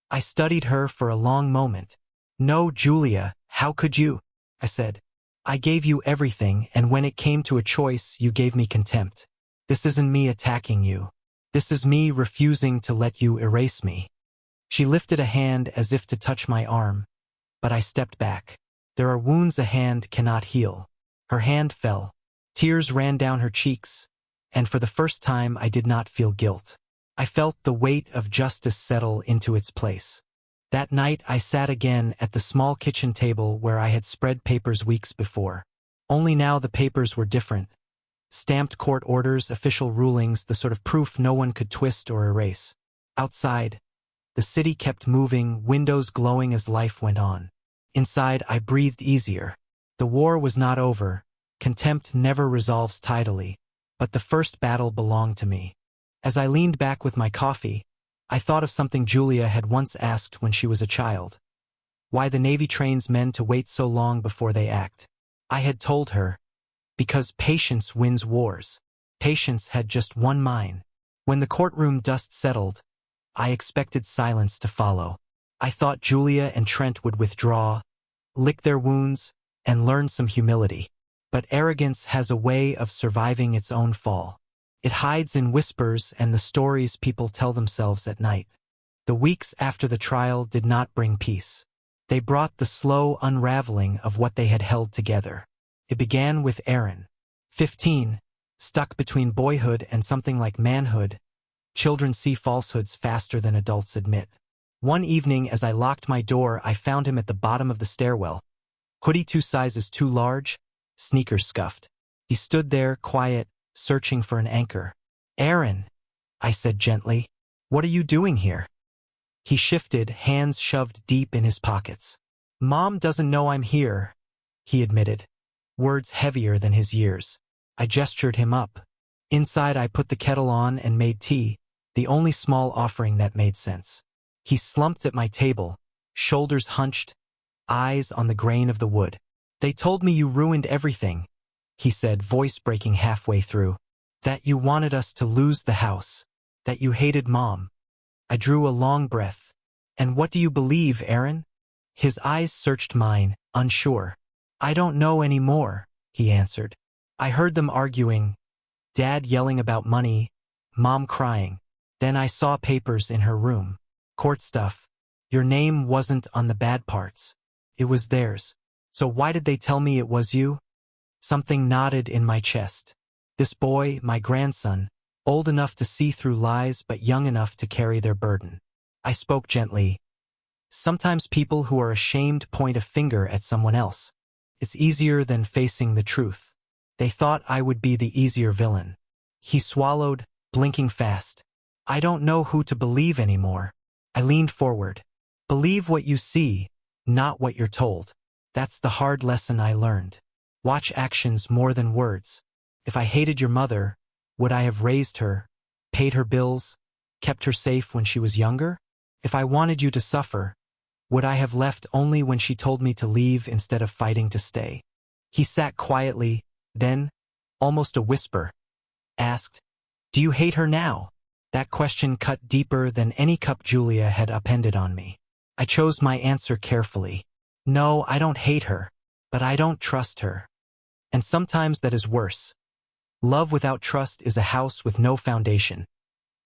I studied her for a long moment. "No, Julia, how could you?" I said. "I gave you everything, and when it came to a choice, you gave me contempt. This isn't me attacking you. This is me refusing to let you erase me." She lifted a hand as if to touch my arm, but I stepped back. There are wounds a hand cannot heal. Her hand fell. Tears ran down her cheeks, and for the first time I did not feel guilt. I felt the weight of justice settle into its place. That night I sat again at the small kitchen table where I had spread papers weeks before. Only now the papers were different. Stamped court orders, official rulings, the sort of proof no one could twist or erase. Outside, the city kept moving, windows glowing as life went on. Inside, I breathed easier. The war was not over. Contempt never resolves tidily, but the first battle belonged to me. As I leaned back with my coffee, I thought of something Julia had once asked when she was a child. Why the Navy trains men to wait so long before they act. I had told her, because patience wins wars. Patience had just one mine. When the courtroom dust settled, I expected silence to follow. I thought Julia and Trent would withdraw, lick their wounds, and learn some humility. But arrogance has a way of surviving its own fall. It hides in whispers and the stories people tell themselves at night. The weeks after the trial did not bring peace. They brought the slow unraveling of what they had held together. It began with Aaron, 15, stuck between boyhood and something like manhood. Children see falsehoods faster than adults admit. One evening as I locked my door, I found him at the bottom of the stairwell. Hoodie 2 sizes too large, sneakers scuffed. He stood there, quiet, searching for an anchor. "Aaron," I said gently, "what are you doing here?" He shifted, hands shoved deep in his pockets. "Mom doesn't know I'm here," he admitted, words heavier than his years. I gestured him up. Inside I put the kettle on and made tea, the only small offering that made sense. He slumped at my table, shoulders hunched, eyes on the grain of the wood. "They told me you ruined everything," he said, voice breaking halfway through. "That you wanted us to lose the house. That you hated Mom." I drew a long breath. "And what do you believe, Aaron?" His eyes searched mine, unsure. "I don't know anymore," he answered. "I heard them arguing. Dad yelling about money, Mom crying. Then I saw papers in her room. Court stuff. Your name wasn't on the bad parts. It was theirs. So why did they tell me it was you?" Something nodded in my chest. This boy, my grandson, old enough to see through lies but young enough to carry their burden. I spoke gently. "Sometimes people who are ashamed point a finger at someone else. It's easier than facing the truth. They thought I would be the easier villain. He swallowed, blinking fast. I don't know who to believe anymore. I leaned forward. Believe what you see, not what you're told. That's the hard lesson I learned. Watch actions more than words. If I hated your mother, would I have raised her, paid her bills, kept her safe when she was younger? If I wanted you to suffer, would I have left only when she told me to leave instead of fighting to stay? He sat quietly, then, almost a whisper, asked, "Do you hate her now?" That question cut deeper than any cup Julia had upended on me. I chose my answer carefully. No, I don't hate her, but I don't trust her. And sometimes that is worse. Love without trust is a house with no foundation.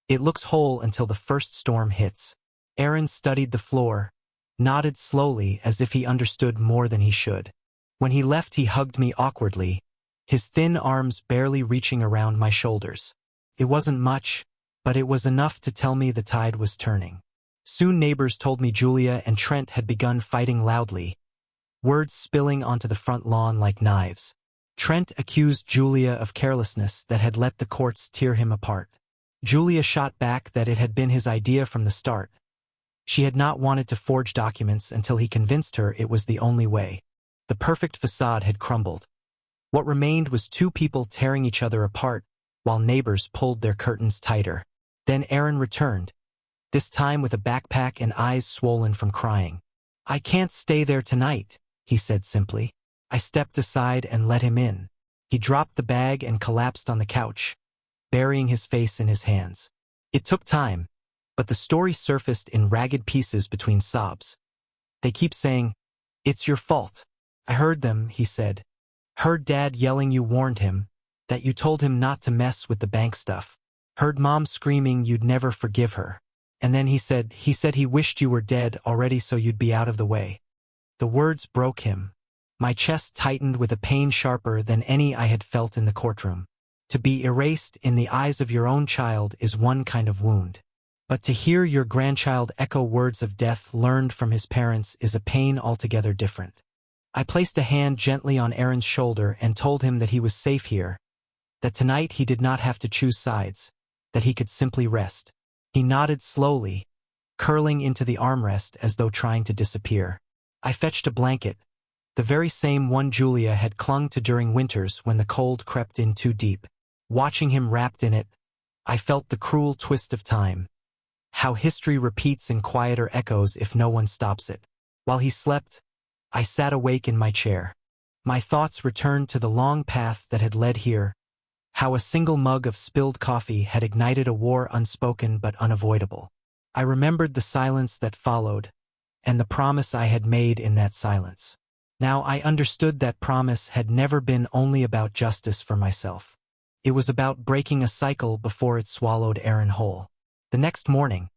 It looks whole until the first storm hits. Aaron studied the floor, nodded slowly as if he understood more than he should. When he left, he hugged me awkwardly, his thin arms barely reaching around my shoulders. It wasn't much, but it was enough to tell me the tide was turning. Soon neighbors told me Julia and Trent had begun fighting loudly, words spilling onto the front lawn like knives. Trent accused Julia of carelessness that had let the courts tear him apart. Julia shot back that it had been his idea from the start. She had not wanted to forge documents until he convinced her it was the only way. The perfect facade had crumbled. What remained was two people tearing each other apart while neighbors pulled their curtains tighter. Then Aaron returned, this time with a backpack and eyes swollen from crying. "I can't stay there tonight," he said simply. I stepped aside and let him in. He dropped the bag and collapsed on the couch, burying his face in his hands. It took time, but the story surfaced in ragged pieces between sobs. "They keep saying, 'It's your fault.' I heard them," he said. "Heard Dad yelling you warned him, that you told him not to mess with the bank stuff. Heard Mom screaming you'd never forgive her. And then he said he wished you were dead already so you'd be out of the way." The words broke him. My chest tightened with a pain sharper than any I had felt in the courtroom. To be erased in the eyes of your own child is one kind of wound. But to hear your grandchild echo words of death learned from his parents is a pain altogether different. I placed a hand gently on Aaron's shoulder and told him that he was safe here, that tonight he did not have to choose sides, that he could simply rest. He nodded slowly, curling into the armrest as though trying to disappear. I fetched a blanket, the very same one Julia had clung to during winters when the cold crept in too deep. Watching him wrapped in it, I felt the cruel twist of time, how history repeats in quieter echoes if no one stops it. While he slept, I sat awake in my chair. My thoughts returned to the long path that had led here, how a single mug of spilled coffee had ignited a war unspoken but unavoidable. I remembered the silence that followed, and the promise I had made in that silence. Now I understood that promise had never been only about justice for myself. It was about breaking a cycle before it swallowed Aaron whole. The next morning,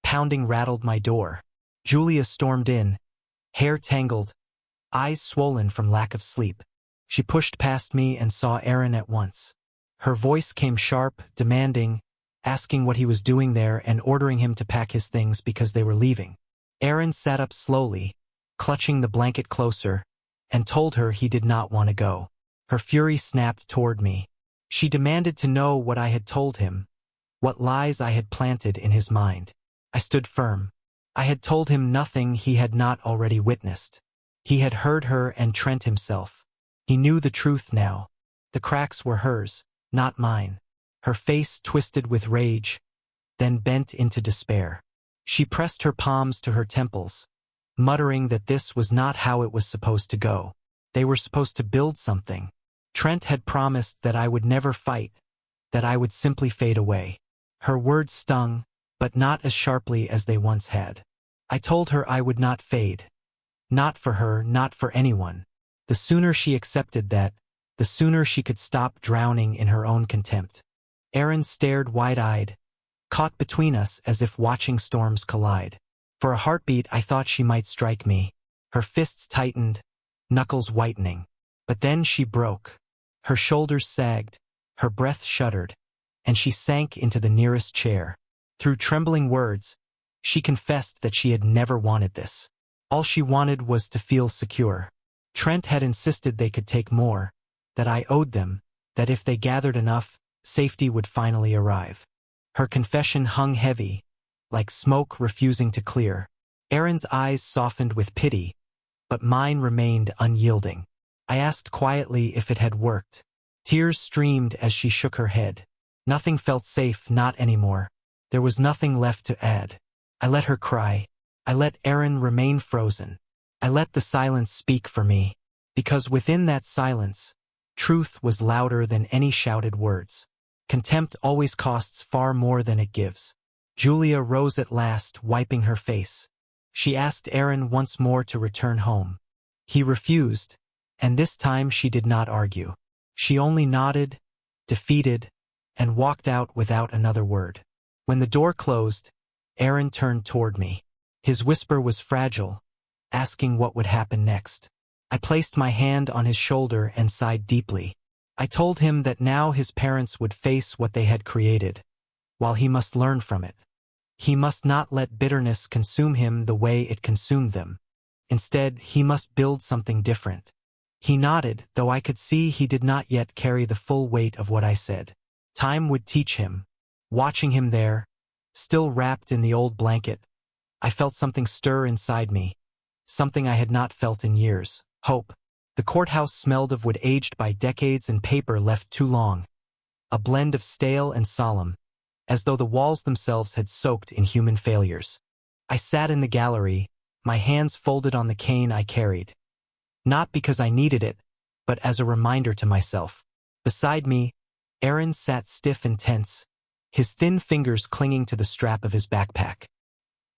pounding rattled my door. Julia stormed in, hair tangled, eyes swollen from lack of sleep. She pushed past me and saw Aaron at once. Her voice came sharp, demanding, asking what he was doing there and ordering him to pack his things because they were leaving. Aaron sat up slowly, clutching the blanket closer, and told her he did not want to go. Her fury snapped toward me. She demanded to know what I had told him, what lies I had planted in his mind. I stood firm. I had told him nothing he had not already witnessed. He had heard her and Trent himself. He knew the truth now. The cracks were hers, not mine. Her face twisted with rage, then bent into despair. She pressed her palms to her temples, muttering that this was not how it was supposed to go. They were supposed to build something. Trent had promised that I would never fight, that I would simply fade away. Her words stung, but not as sharply as they once had. I told her I would not fade. Not for her, not for anyone. The sooner she accepted that, the sooner she could stop drowning in her own contempt. Aaron stared wide-eyed, caught between us as if watching storms collide. For a heartbeat I thought she might strike me. Her fists tightened, knuckles whitening. But then she broke. Her shoulders sagged, her breath shuddered, and she sank into the nearest chair. Through trembling words, she confessed that she had never wanted this. All she wanted was to feel secure. Trent had insisted they could take more, that I owed them, that if they gathered enough, safety would finally arrive. Her confession hung heavy, like smoke refusing to clear. Erin's eyes softened with pity, but mine remained unyielding. I asked quietly if it had worked. Tears streamed as she shook her head. Nothing felt safe, not anymore. There was nothing left to add. I let her cry. I let Erin remain frozen. I let the silence speak for me, because within that silence, truth was louder than any shouted words. Contempt always costs far more than it gives. Julia rose at last, wiping her face. She asked Erin once more to return home. He refused, and this time she did not argue. She only nodded, defeated, and walked out without another word. When the door closed, Erin turned toward me. His whisper was fragile, asking what would happen next. I placed my hand on his shoulder and sighed deeply. I told him that now his parents would face what they had created, while he must learn from it. He must not let bitterness consume him the way it consumed them. Instead, he must build something different. He nodded, though I could see he did not yet carry the full weight of what I said. Time would teach him. Watching him there, still wrapped in the old blanket, I felt something stir inside me, something I had not felt in years. Hope. The courthouse smelled of wood aged by decades and paper left too long, a blend of stale and solemn, as though the walls themselves had soaked in human failures. I sat in the gallery, my hands folded on the cane I carried. Not because I needed it, but as a reminder to myself. Beside me, Erin sat stiff and tense, his thin fingers clinging to the strap of his backpack.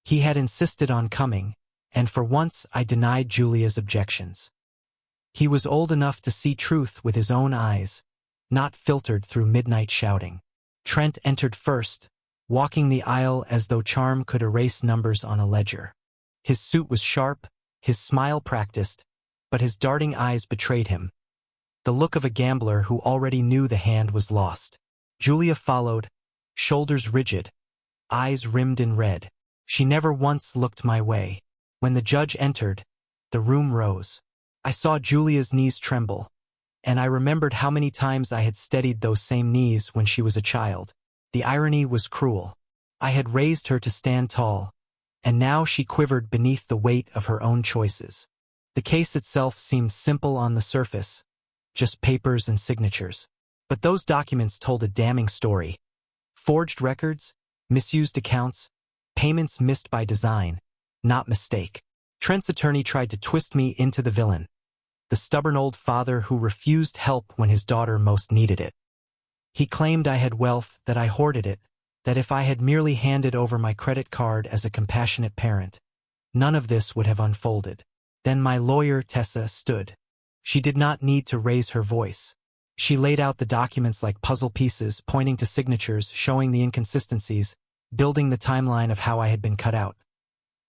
He had insisted on coming, and for once I denied Julia's objections. He was old enough to see truth with his own eyes, not filtered through midnight shouting. Trent entered first, walking the aisle as though charm could erase numbers on a ledger. His suit was sharp, his smile practiced, but his darting eyes betrayed him. The look of a gambler who already knew the hand was lost. Julia followed, shoulders rigid, eyes rimmed in red. She never once looked my way. When the judge entered, the room rose. I saw Julia's knees tremble, and I remembered how many times I had steadied those same knees when she was a child. The irony was cruel. I had raised her to stand tall, and now she quivered beneath the weight of her own choices. The case itself seemed simple on the surface, just papers and signatures. But those documents told a damning story. Forged records, misused accounts, payments missed by design, not mistake. Trent's attorney tried to twist me into the villain, the stubborn old father who refused help when his daughter most needed it. He claimed I had wealth, that I hoarded it, that if I had merely handed over my credit card as a compassionate parent, none of this would have unfolded. Then my lawyer, Tessa, stood. She did not need to raise her voice. She laid out the documents like puzzle pieces, pointing to signatures, showing the inconsistencies, building the timeline of how I had been cut out.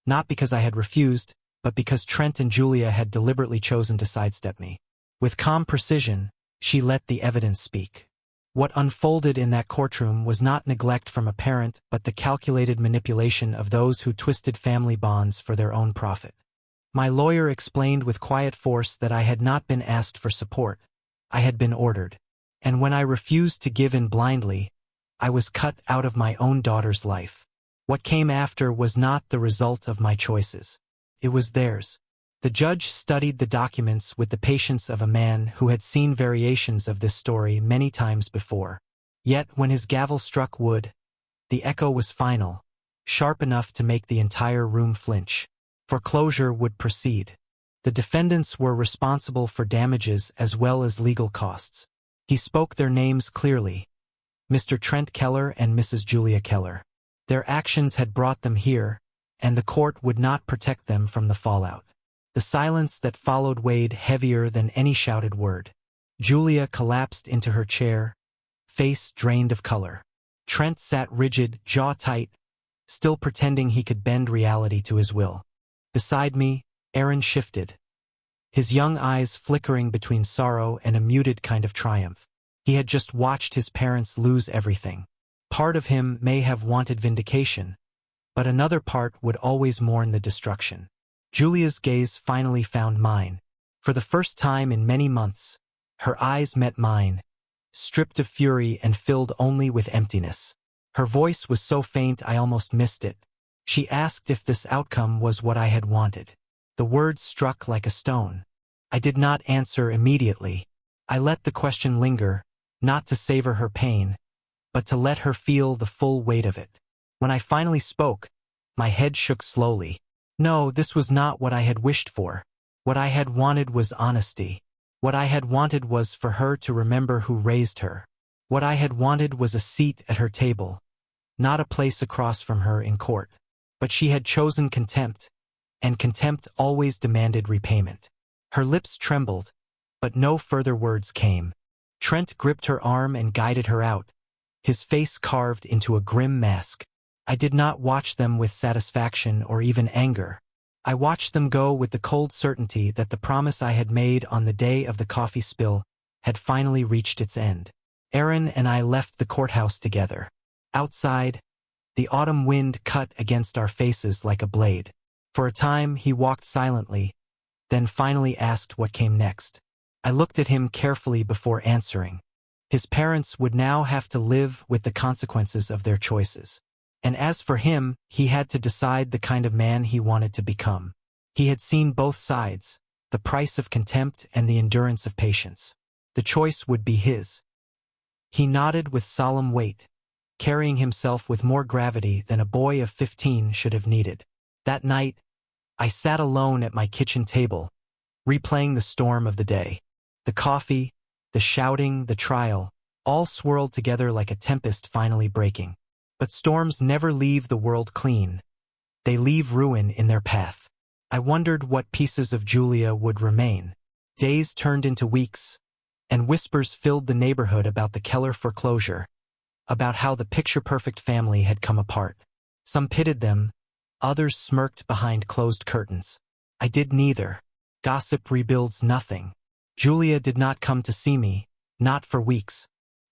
Not because I had refused, but because Trent and Julia had deliberately chosen to sidestep me. With calm precision, she let the evidence speak. What unfolded in that courtroom was not neglect from a parent, but the calculated manipulation of those who twisted family bonds for their own profit. My lawyer explained with quiet force that I had not been asked for support. I had been ordered. And when I refused to give in blindly, I was cut out of my own daughter's life. What came after was not the result of my choices. It was theirs. The judge studied the documents with the patience of a man who had seen variations of this story many times before. Yet when his gavel struck wood, the echo was final, sharp enough to make the entire room flinch. Foreclosure would proceed. The defendants were responsible for damages as well as legal costs. He spoke their names clearly: Mr. Trent Keller and Mrs. Julia Keller. Their actions had brought them here, and the court would not protect them from the fallout. The silence that followed weighed heavier than any shouted word. Julia collapsed into her chair, face drained of color. Trent sat rigid, jaw tight, still pretending he could bend reality to his will. Beside me, Erin shifted, his young eyes flickering between sorrow and a muted kind of triumph. He had just watched his parents lose everything. Part of him may have wanted vindication, but another part would always mourn the destruction. Julia's gaze finally found mine. For the first time in many months, Her eyes met mine, stripped of fury and filled only with emptiness. Her voice was so faint I almost missed it. She asked if this outcome was what I had wanted. The words struck like a stone. I did not answer immediately. I let the question linger, not to savor her pain, but to let her feel the full weight of it. When I finally spoke, my head shook slowly. No, this was not what I had wished for. What I had wanted was honesty. What I had wanted was for her to remember who raised her. What I had wanted was a seat at her table, not a place across from her in court. But she had chosen contempt, and contempt always demanded repayment. Her lips trembled, but no further words came. Trent gripped her arm and guided her out, his face carved into a grim mask. I did not watch them with satisfaction or even anger. I watched them go with the cold certainty that the promise I had made on the day of the coffee spill had finally reached its end. Aaron and I left the courthouse together. Outside, the autumn wind cut against our faces like a blade. For a time, he walked silently, then finally asked what came next. I looked at him carefully before answering. His parents would now have to live with the consequences of their choices. And as for him, he had to decide the kind of man he wanted to become. He had seen both sides, the price of contempt and the endurance of patience. The choice would be his. He nodded with solemn weight, carrying himself with more gravity than a boy of 15 should have needed. That night, I sat alone at my kitchen table, replaying the storm of the day. The coffee, the shouting, the trial, all swirled together like a tempest finally breaking. But storms never leave the world clean. They leave ruin in their path. I wondered what pieces of Julia would remain. Days turned into weeks, and whispers filled the neighborhood about the Keller foreclosure, about how the picture-perfect family had come apart. Some pitied them, others smirked behind closed curtains. I did neither. Gossip rebuilds nothing. Julia did not come to see me, not for weeks.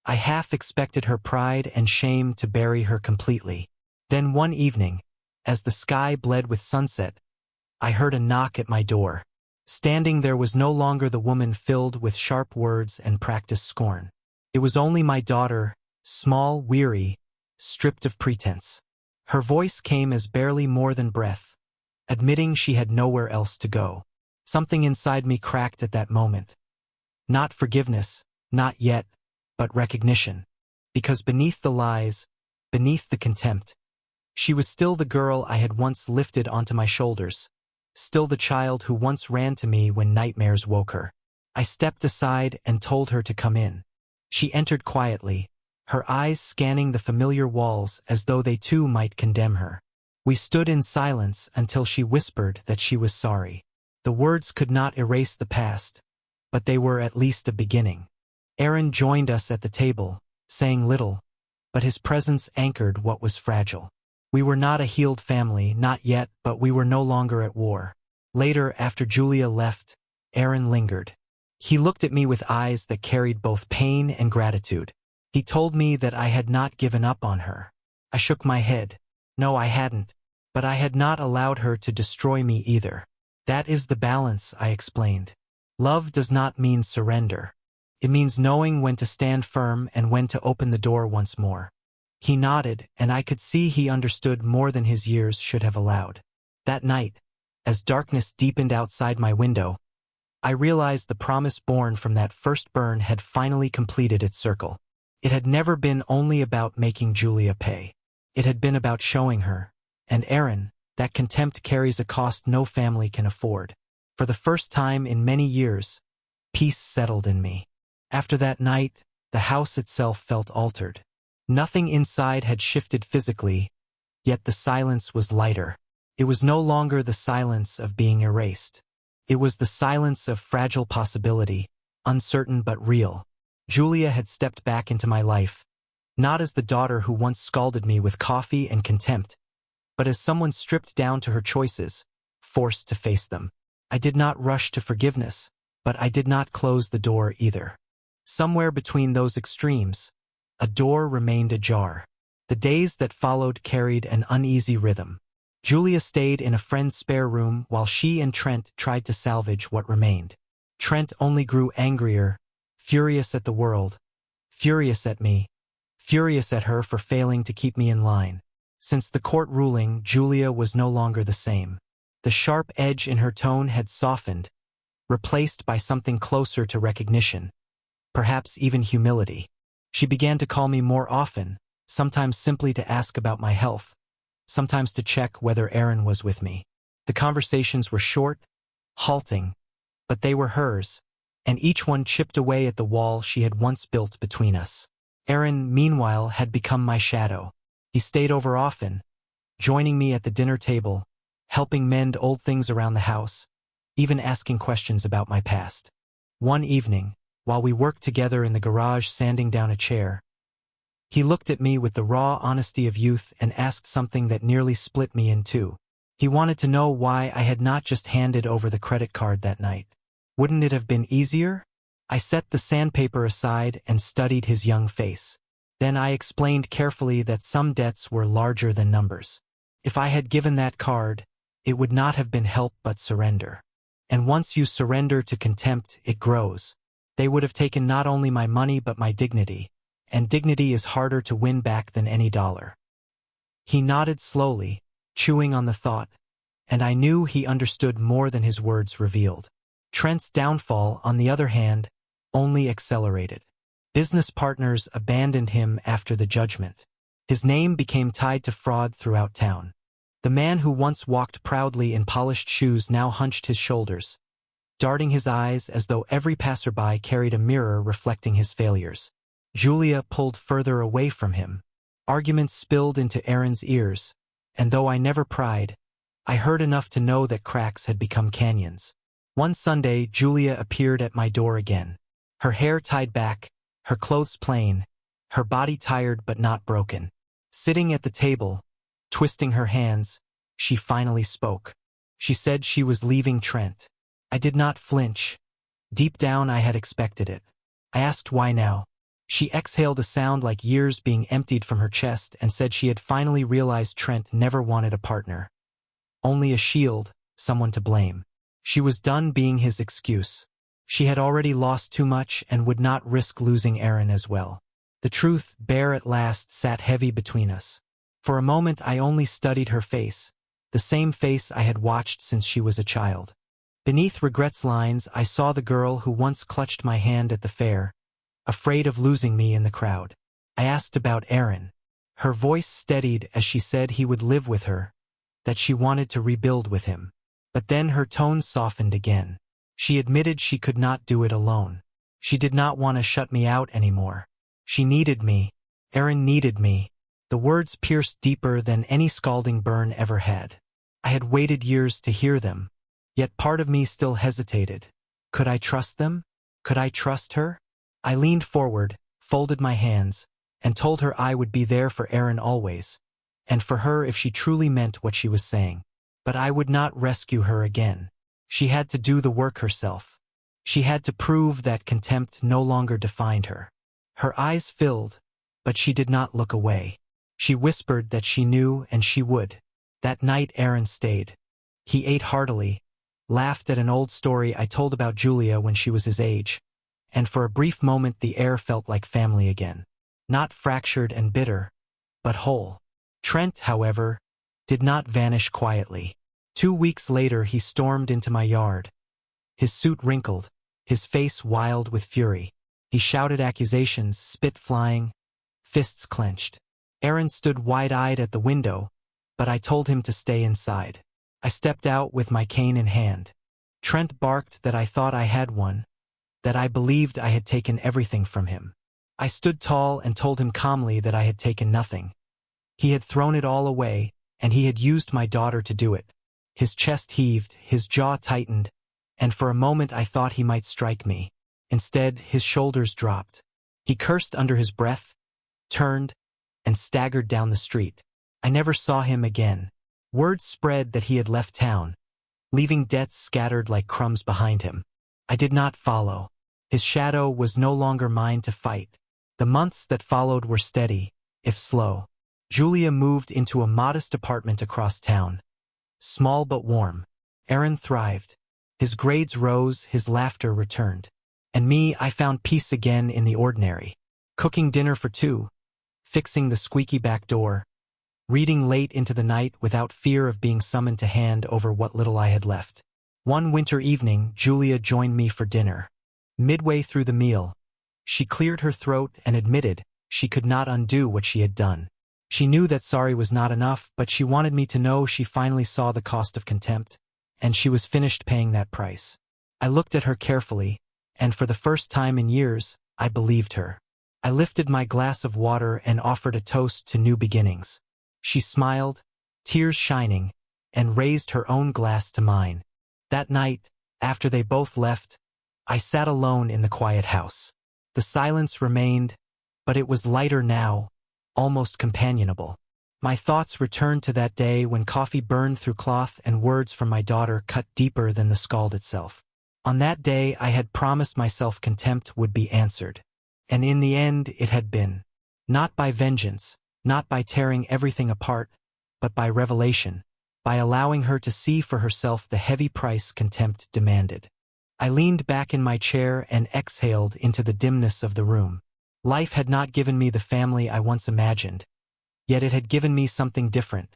I half expected her pride and shame to bury her completely. Then one evening, as the sky bled with sunset, I heard a knock at my door. Standing there was no longer the woman filled with sharp words and practiced scorn. It was only my daughter, small, weary, stripped of pretense. Her voice came as barely more than breath, admitting she had nowhere else to go. Something inside me cracked at that moment. Not forgiveness, not yet, but recognition. Because beneath the lies, beneath the contempt, she was still the girl I had once lifted onto my shoulders, still the child who once ran to me when nightmares woke her. I stepped aside and told her to come in. She entered quietly, her eyes scanning the familiar walls as though they too might condemn her. We stood in silence until she whispered that she was sorry. The words could not erase the past, but they were at least a beginning. Aaron joined us at the table, saying little, but his presence anchored what was fragile. We were not a healed family, not yet, but we were no longer at war. Later, after Julia left, Aaron lingered. He looked at me with eyes that carried both pain and gratitude. He told me that I had not given up on her. I shook my head. No, I hadn't. But I had not allowed her to destroy me either. That is the balance, I explained. Love does not mean surrender. It means knowing when to stand firm and when to open the door once more. He nodded, and I could see he understood more than his years should have allowed. That night, as darkness deepened outside my window, I realized the promise born from that first burn had finally completed its circle. It had never been only about making Julia pay. It had been about showing her, and Aaron, that contempt carries a cost no family can afford. For the first time in many years, peace settled in me. After that night, the house itself felt altered. Nothing inside had shifted physically, yet the silence was lighter. It was no longer the silence of being erased. It was the silence of fragile possibility, uncertain but real. Julia had stepped back into my life, not as the daughter who once scalded me with coffee and contempt, but as someone stripped down to her choices, forced to face them. I did not rush to forgiveness, but I did not close the door either. Somewhere between those extremes, a door remained ajar. The days that followed carried an uneasy rhythm. Julia stayed in a friend's spare room while she and Trent tried to salvage what remained. Trent only grew angrier, furious at the world, furious at me, furious at her for failing to keep me in line. Since the court ruling, Julia was no longer the same. The sharp edge in her tone had softened, replaced by something closer to recognition, perhaps even humility. She began to call me more often, sometimes simply to ask about my health, sometimes to check whether Aaron was with me. The conversations were short, halting, but they were hers, and each one chipped away at the wall she had once built between us. Aaron, meanwhile, had become my shadow. He stayed over often, joining me at the dinner table, helping mend old things around the house, even asking questions about my past. One evening, while we worked together in the garage sanding down a chair, he looked at me with the raw honesty of youth and asked something that nearly split me in two. He wanted to know why I had not just handed over the credit card that night. Wouldn't it have been easier? I set the sandpaper aside and studied his young face. Then I explained carefully that some debts were larger than numbers. If I had given that card, it would not have been help but surrender. And once you surrender to contempt, it grows. They would have taken not only my money but my dignity, and dignity is harder to win back than any dollar. He nodded slowly, chewing on the thought, and I knew he understood more than his words revealed. Trent's downfall, on the other hand, only accelerated. Business partners abandoned him after the judgment. His name became tied to fraud throughout town. The man who once walked proudly in polished shoes now hunched his shoulders, darting his eyes as though every passerby carried a mirror reflecting his failures. Julia pulled further away from him. Arguments spilled into Aaron's ears, and though I never pried, I heard enough to know that cracks had become canyons. One Sunday, Julia appeared at my door again. Her hair tied back, her clothes plain, her body tired but not broken. Sitting at the table, twisting her hands, she finally spoke. She said she was leaving Trent. I did not flinch. Deep down I had expected it. I asked why now. She exhaled a sound like years being emptied from her chest and said she had finally realized Trent never wanted a partner. Only a shield, someone to blame. She was done being his excuse. She had already lost too much and would not risk losing Aaron as well. The truth, bare at last, sat heavy between us. For a moment I only studied her face, the same face I had watched since she was a child. Beneath regret's lines I saw the girl who once clutched my hand at the fair, afraid of losing me in the crowd. I asked about Aaron. Her voice steadied as she said he would live with her, that she wanted to rebuild with him. But then her tone softened again. She admitted she could not do it alone. She did not want to shut me out anymore. She needed me. Aaron needed me. The words pierced deeper than any scalding burn ever had. I had waited years to hear them, yet part of me still hesitated. Could I trust them? Could I trust her? I leaned forward, folded my hands, and told her I would be there for Aaron always, and for her if she truly meant what she was saying. But I would not rescue her again. She had to do the work herself. She had to prove that contempt no longer defined her. Her eyes filled, but she did not look away. She whispered that she knew and she would. That night Aaron stayed. He ate heartily, laughed at an old story I told about Julia when she was his age, and for a brief moment the air felt like family again. Not fractured and bitter, but whole. Trent, however, did not vanish quietly. 2 weeks later he stormed into my yard. His suit wrinkled, his face wild with fury. He shouted accusations, spit flying, fists clenched. Aaron stood wide-eyed at the window, but I told him to stay inside. I stepped out with my cane in hand. Trent barked that I thought I had one, that I believed I had taken everything from him. I stood tall and told him calmly that I had taken nothing. He had thrown it all away, and he had used my daughter to do it. His chest heaved, his jaw tightened, and for a moment I thought he might strike me. Instead, his shoulders dropped. He cursed under his breath, turned, and staggered down the street. I never saw him again. Word spread that he had left town, leaving debts scattered like crumbs behind him. I did not follow. His shadow was no longer mine to fight. The months that followed were steady, if slow. Julia moved into a modest apartment across town. Small but warm. Aaron thrived. His grades rose, his laughter returned. And me, I found peace again in the ordinary. Cooking dinner for two, fixing the squeaky back door, reading late into the night without fear of being summoned to hand over what little I had left. One winter evening, Julia joined me for dinner. Midway through the meal, she cleared her throat and admitted she could not undo what she had done. She knew that sorry was not enough, but she wanted me to know she finally saw the cost of contempt, and she was finished paying that price. I looked at her carefully, and for the first time in years, I believed her. I lifted my glass of water and offered a toast to new beginnings. She smiled, tears shining, and raised her own glass to mine. That night, after they both left, I sat alone in the quiet house. The silence remained, but it was lighter now, almost companionable. My thoughts returned to that day when coffee burned through cloth and words from my daughter cut deeper than the scald itself. On that day I had promised myself contempt would be answered. And in the end it had been. Not by vengeance, not by tearing everything apart, but by revelation, by allowing her to see for herself the heavy price contempt demanded. I leaned back in my chair and exhaled into the dimness of the room. Life had not given me the family I once imagined, yet it had given me something different,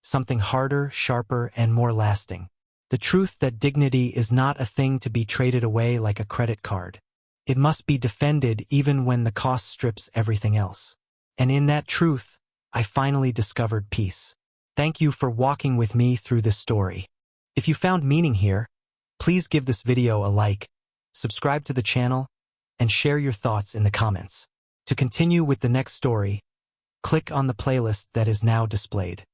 something harder, sharper, and more lasting. The truth that dignity is not a thing to be traded away like a credit card. It must be defended even when the cost strips everything else. And in that truth, I finally discovered peace. Thank you for walking with me through this story. If you found meaning here, please give this video a like, subscribe to the channel, and share your thoughts in the comments. To continue with the next story, click on the playlist that is now displayed.